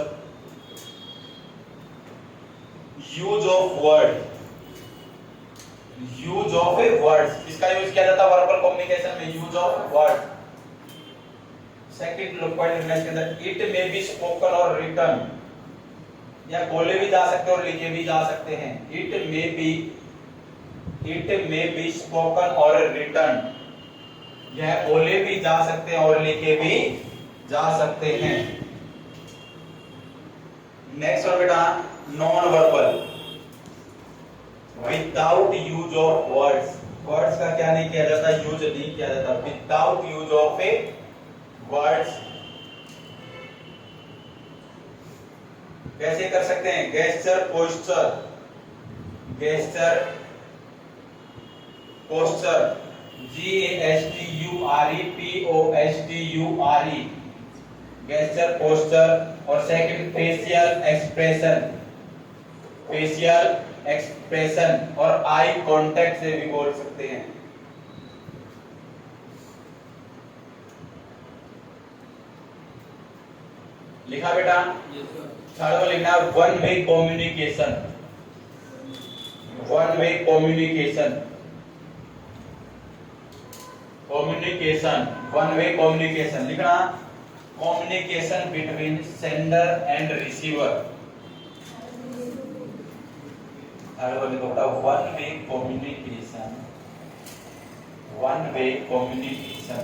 S2: use of word. Use of words, इसका यूज किया जाता है वर्बल कम्युनिकेशन में, use of word. Second point लिखना इसके अंदर, इट मे बी स्पोकन और रिटन। या बोले भी जा सकते हैं और लिखे भी जा सकते हैं। इट मे बी स्पोकन और रिटन। यह बोले भी जा सकते हैं और लिखे भी जा सकते हैं। नेक्स्ट और बेटा non verbal. Without use of words. Words का क्या नहीं किया जाता, यूज नहीं किया जाता, without use of a words. कैसे कर सकते हैं, gesture posture, gesture posture, GESTURE gesture posture. और second facial expression, facial expression और आई कांटेक्ट से भी बोल सकते हैं। लिखा बेटा? थर्ड को लिखना one way communication, one way communication, communication, one way communication लिखना, communication between sender and receiver. Third को लिखो बेटा one way communication, one way communication,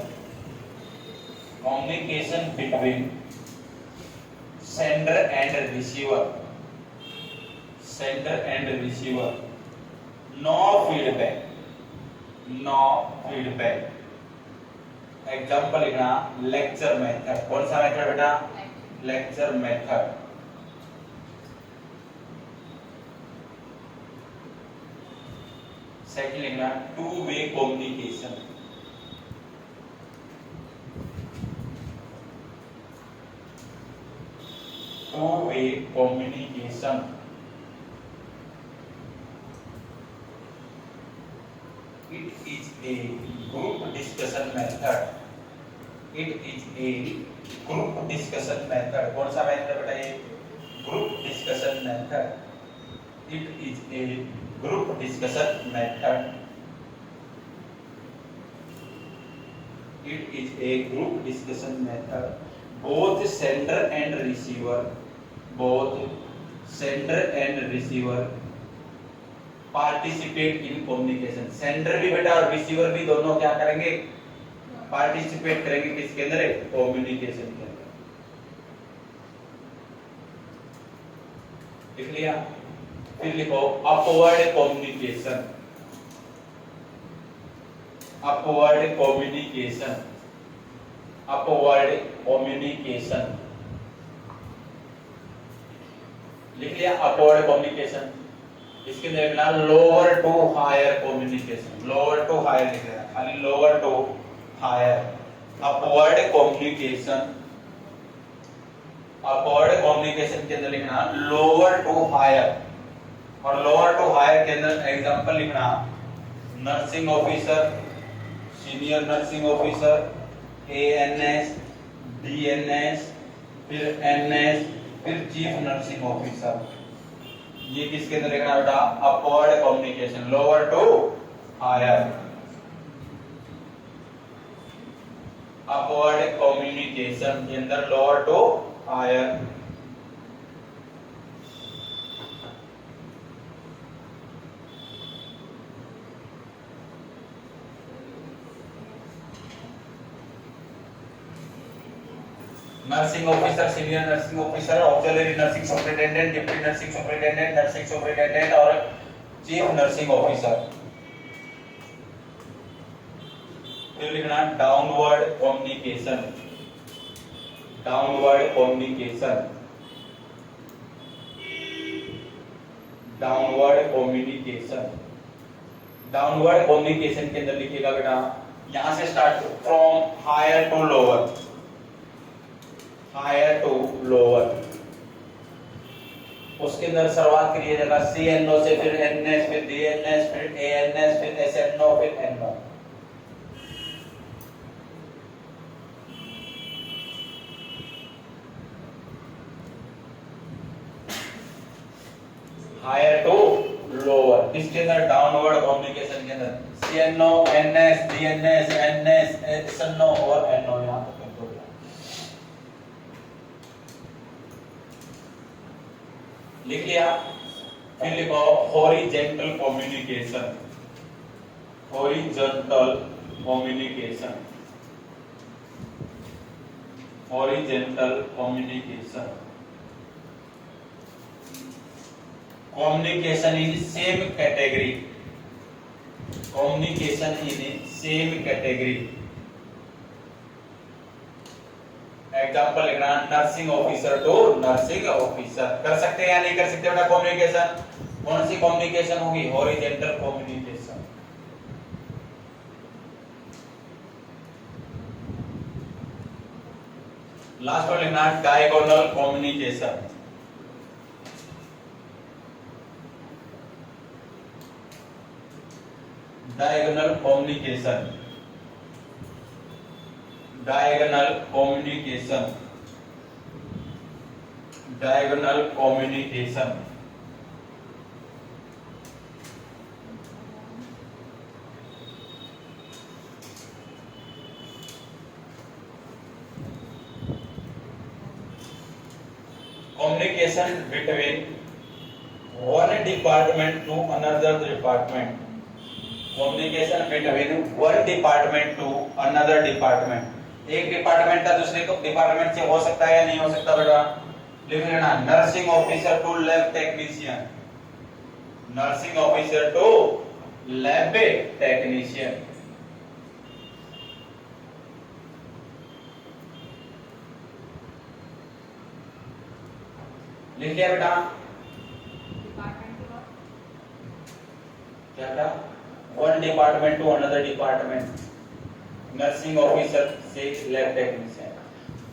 S2: communication between sender and receiver, sender and receiver, no feedback, no feedback। Example लिखना लेक्चर मेथड, कौन सा मेथड बेटा, लेक्चर मेथड। सेकंड लिखना two way communication, two-way communication, it is a group discussion method, it is a group discussion method। कौन सा मेथड बेटा ये, group discussion method, it is a group discussion method, it is a group discussion method। both sender and receiver, both sender and receiver participate in communication। sender भी बेटा और receiver भी दोनों क्या करेंगे, participate करेंगे किसके अंदर, communication के अंदर। लिख लिया? फिर लिखो upward communication, upward communication, upward communication। लिख लिया अपवर्ड कम्युनिकेशन। इसके अंदर लिखना lower to higher communication, lower to higher लिख रहा है, खाली lower to higher. Upward communication, upward communication के अंदर लिखना लोअर टू हायर, और लोअर टू हायर के अंदर एग्जांपल लिखना nursing officer, senior nursing officer, ANS, DNS, फिर NS, फिर चीफ नर्सिंग ऑफिसर। ये किसके अंदर लिखना बेटा, upward communication, lower to higher, upward communication के अंदर lower to higher. Nursing officer, senior nursing officer, auxiliary nursing superintendent, deputy nursing superintendent, nursing superintendent और चीफ नर्सिंग ऑफिसर। फिर लिखना downward communication, downward communication, downward communication. Downward communication के अंदर लिखिएगा बेटा, यहां से start from higher to lower, higher to lower. उसके अंदर शुरुआत करिएगा CNO से, फिर NS, फिर DNS, फिर ANS, फिर SNO, फिर NO। हायर टू लोअर, इसके अंदर डाउनवर्ड कम्युनिकेशन के अंदर CNO, NS, DNS, NS, SNO और NO यहां तक कर दो। लिख लिया? फिर लिखो horizontal communication, horizontal communication, horizontal communication. communication in same category, communication in same category। Example लिखना, nursing officer to nursing officer. कर सकते हैं या नहीं कर सकते बेटा कम्युनिकेशन? कौन सी कम्युनिकेशन होगी? Horizontal communication. लास्ट में लिखना diagonal communication. Diagonal communication, diagonal communication, diagonal communication. Communication between one department to another department, communication between one department to another department। एक डिपार्टमेंट का दूसरे को डिपार्टमेंट से हो सकता है या नहीं हो सकता बेटा? लिख लेना, nursing officer to lab technician, nursing officer to lab technician. लिख लिया बेटा? क्या क्या? One department to another department, nursing officer से लैब टेक्नीशियन।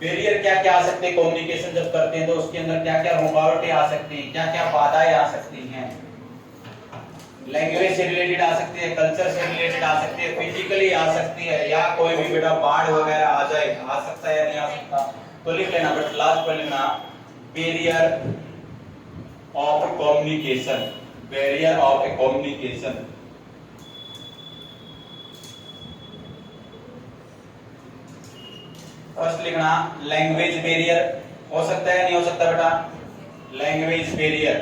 S2: बैरियर क्या क्या आ सकते हैं कम्युनिकेशन जब करते हैं तो उसके अंदर क्या क्या रुकावटें आ सकती हैं, क्या क्या बाधाएं आ सकती हैं? लैंग्वेज से रिलेटेड आ सकती है, कल्चर से रिलेटेड आ सकती है, फिजिकली आ सकती है, या कोई भी बेटा बाढ़ वगैरह आ जाए, आ सकता है या नहीं आ सकता? तो लिख लेना बेटा, लास्ट पर लिखना barrier of communication, barrier of communication. First लिखना लैंग्वेज बैरियर, हो सकता है नहीं हो सकता बेटा? Language barrier.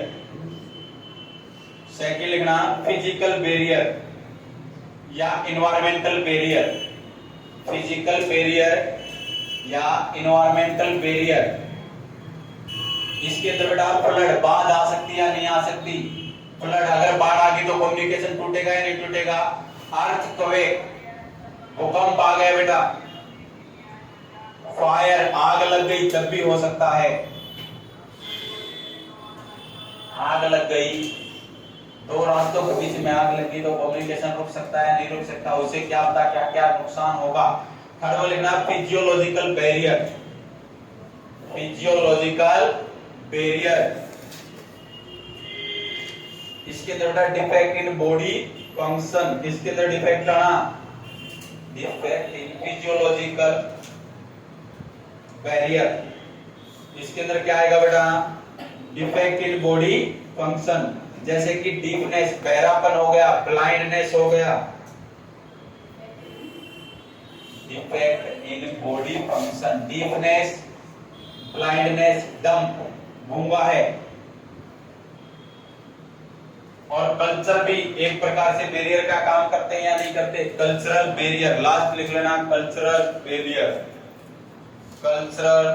S2: सेकंड लिखना फिजिकल बैरियर या इन्वायरमेंटल बैरियर, फिजिकल बैरियर या इन्वायरमेंटल बैरियर। इसके अंदर बेटा फ्लड, बाढ़ आ सकती है या नहीं आ सकती? फ्लड, अगर बाढ़ आ गई तो कम्युनिकेशन टूटेगा या नहीं टूटेगा? अर्थक्वेक, भूकंप आ गया बेटा, फायर, आग लग गई तब भी हो सकता है, आग लग गई, दो रास्तों के बीच में आग लगी तो कम्युनिकेशन रुक सकता है नहीं रुक सकता? उससे क्या पता क्या क्या नुकसान होगा? थर्ड में लिखना फिजियोलॉजिकल बैरियर, फिजियोलॉजिकल बैरियर। इसके अंदर डिफेक्ट इन बॉडी फंक्शन, इसके अंदर डिफेक्ट आना, डिफेक्ट इन फिजियोलॉजिकल बैरियर। इसके अंदर क्या आएगा बेटा? डिफेक्ट इन बॉडी फंक्शन, जैसे कि डीफनेस, बहरापन हो गया, ब्लाइंडनेस हो गया। Defect in body function, deafness, blindness, डम, गूंगा है। और कल्चर भी एक प्रकार से बैरियर का काम करते हैं या नहीं करते? कल्चरल बैरियर, लास्ट लिख लेना कल्चरल बैरियर, कल्चरल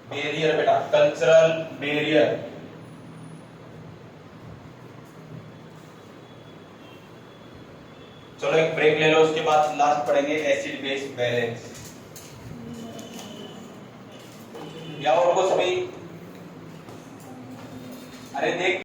S2: बैरियर बेटा, कल्चरल बैरियर। चलो एक ब्रेक ले लो, उसके बाद लास्ट पढ़ेंगे एसिड बेस बैलेंस, या और कुछ भी? अरे देख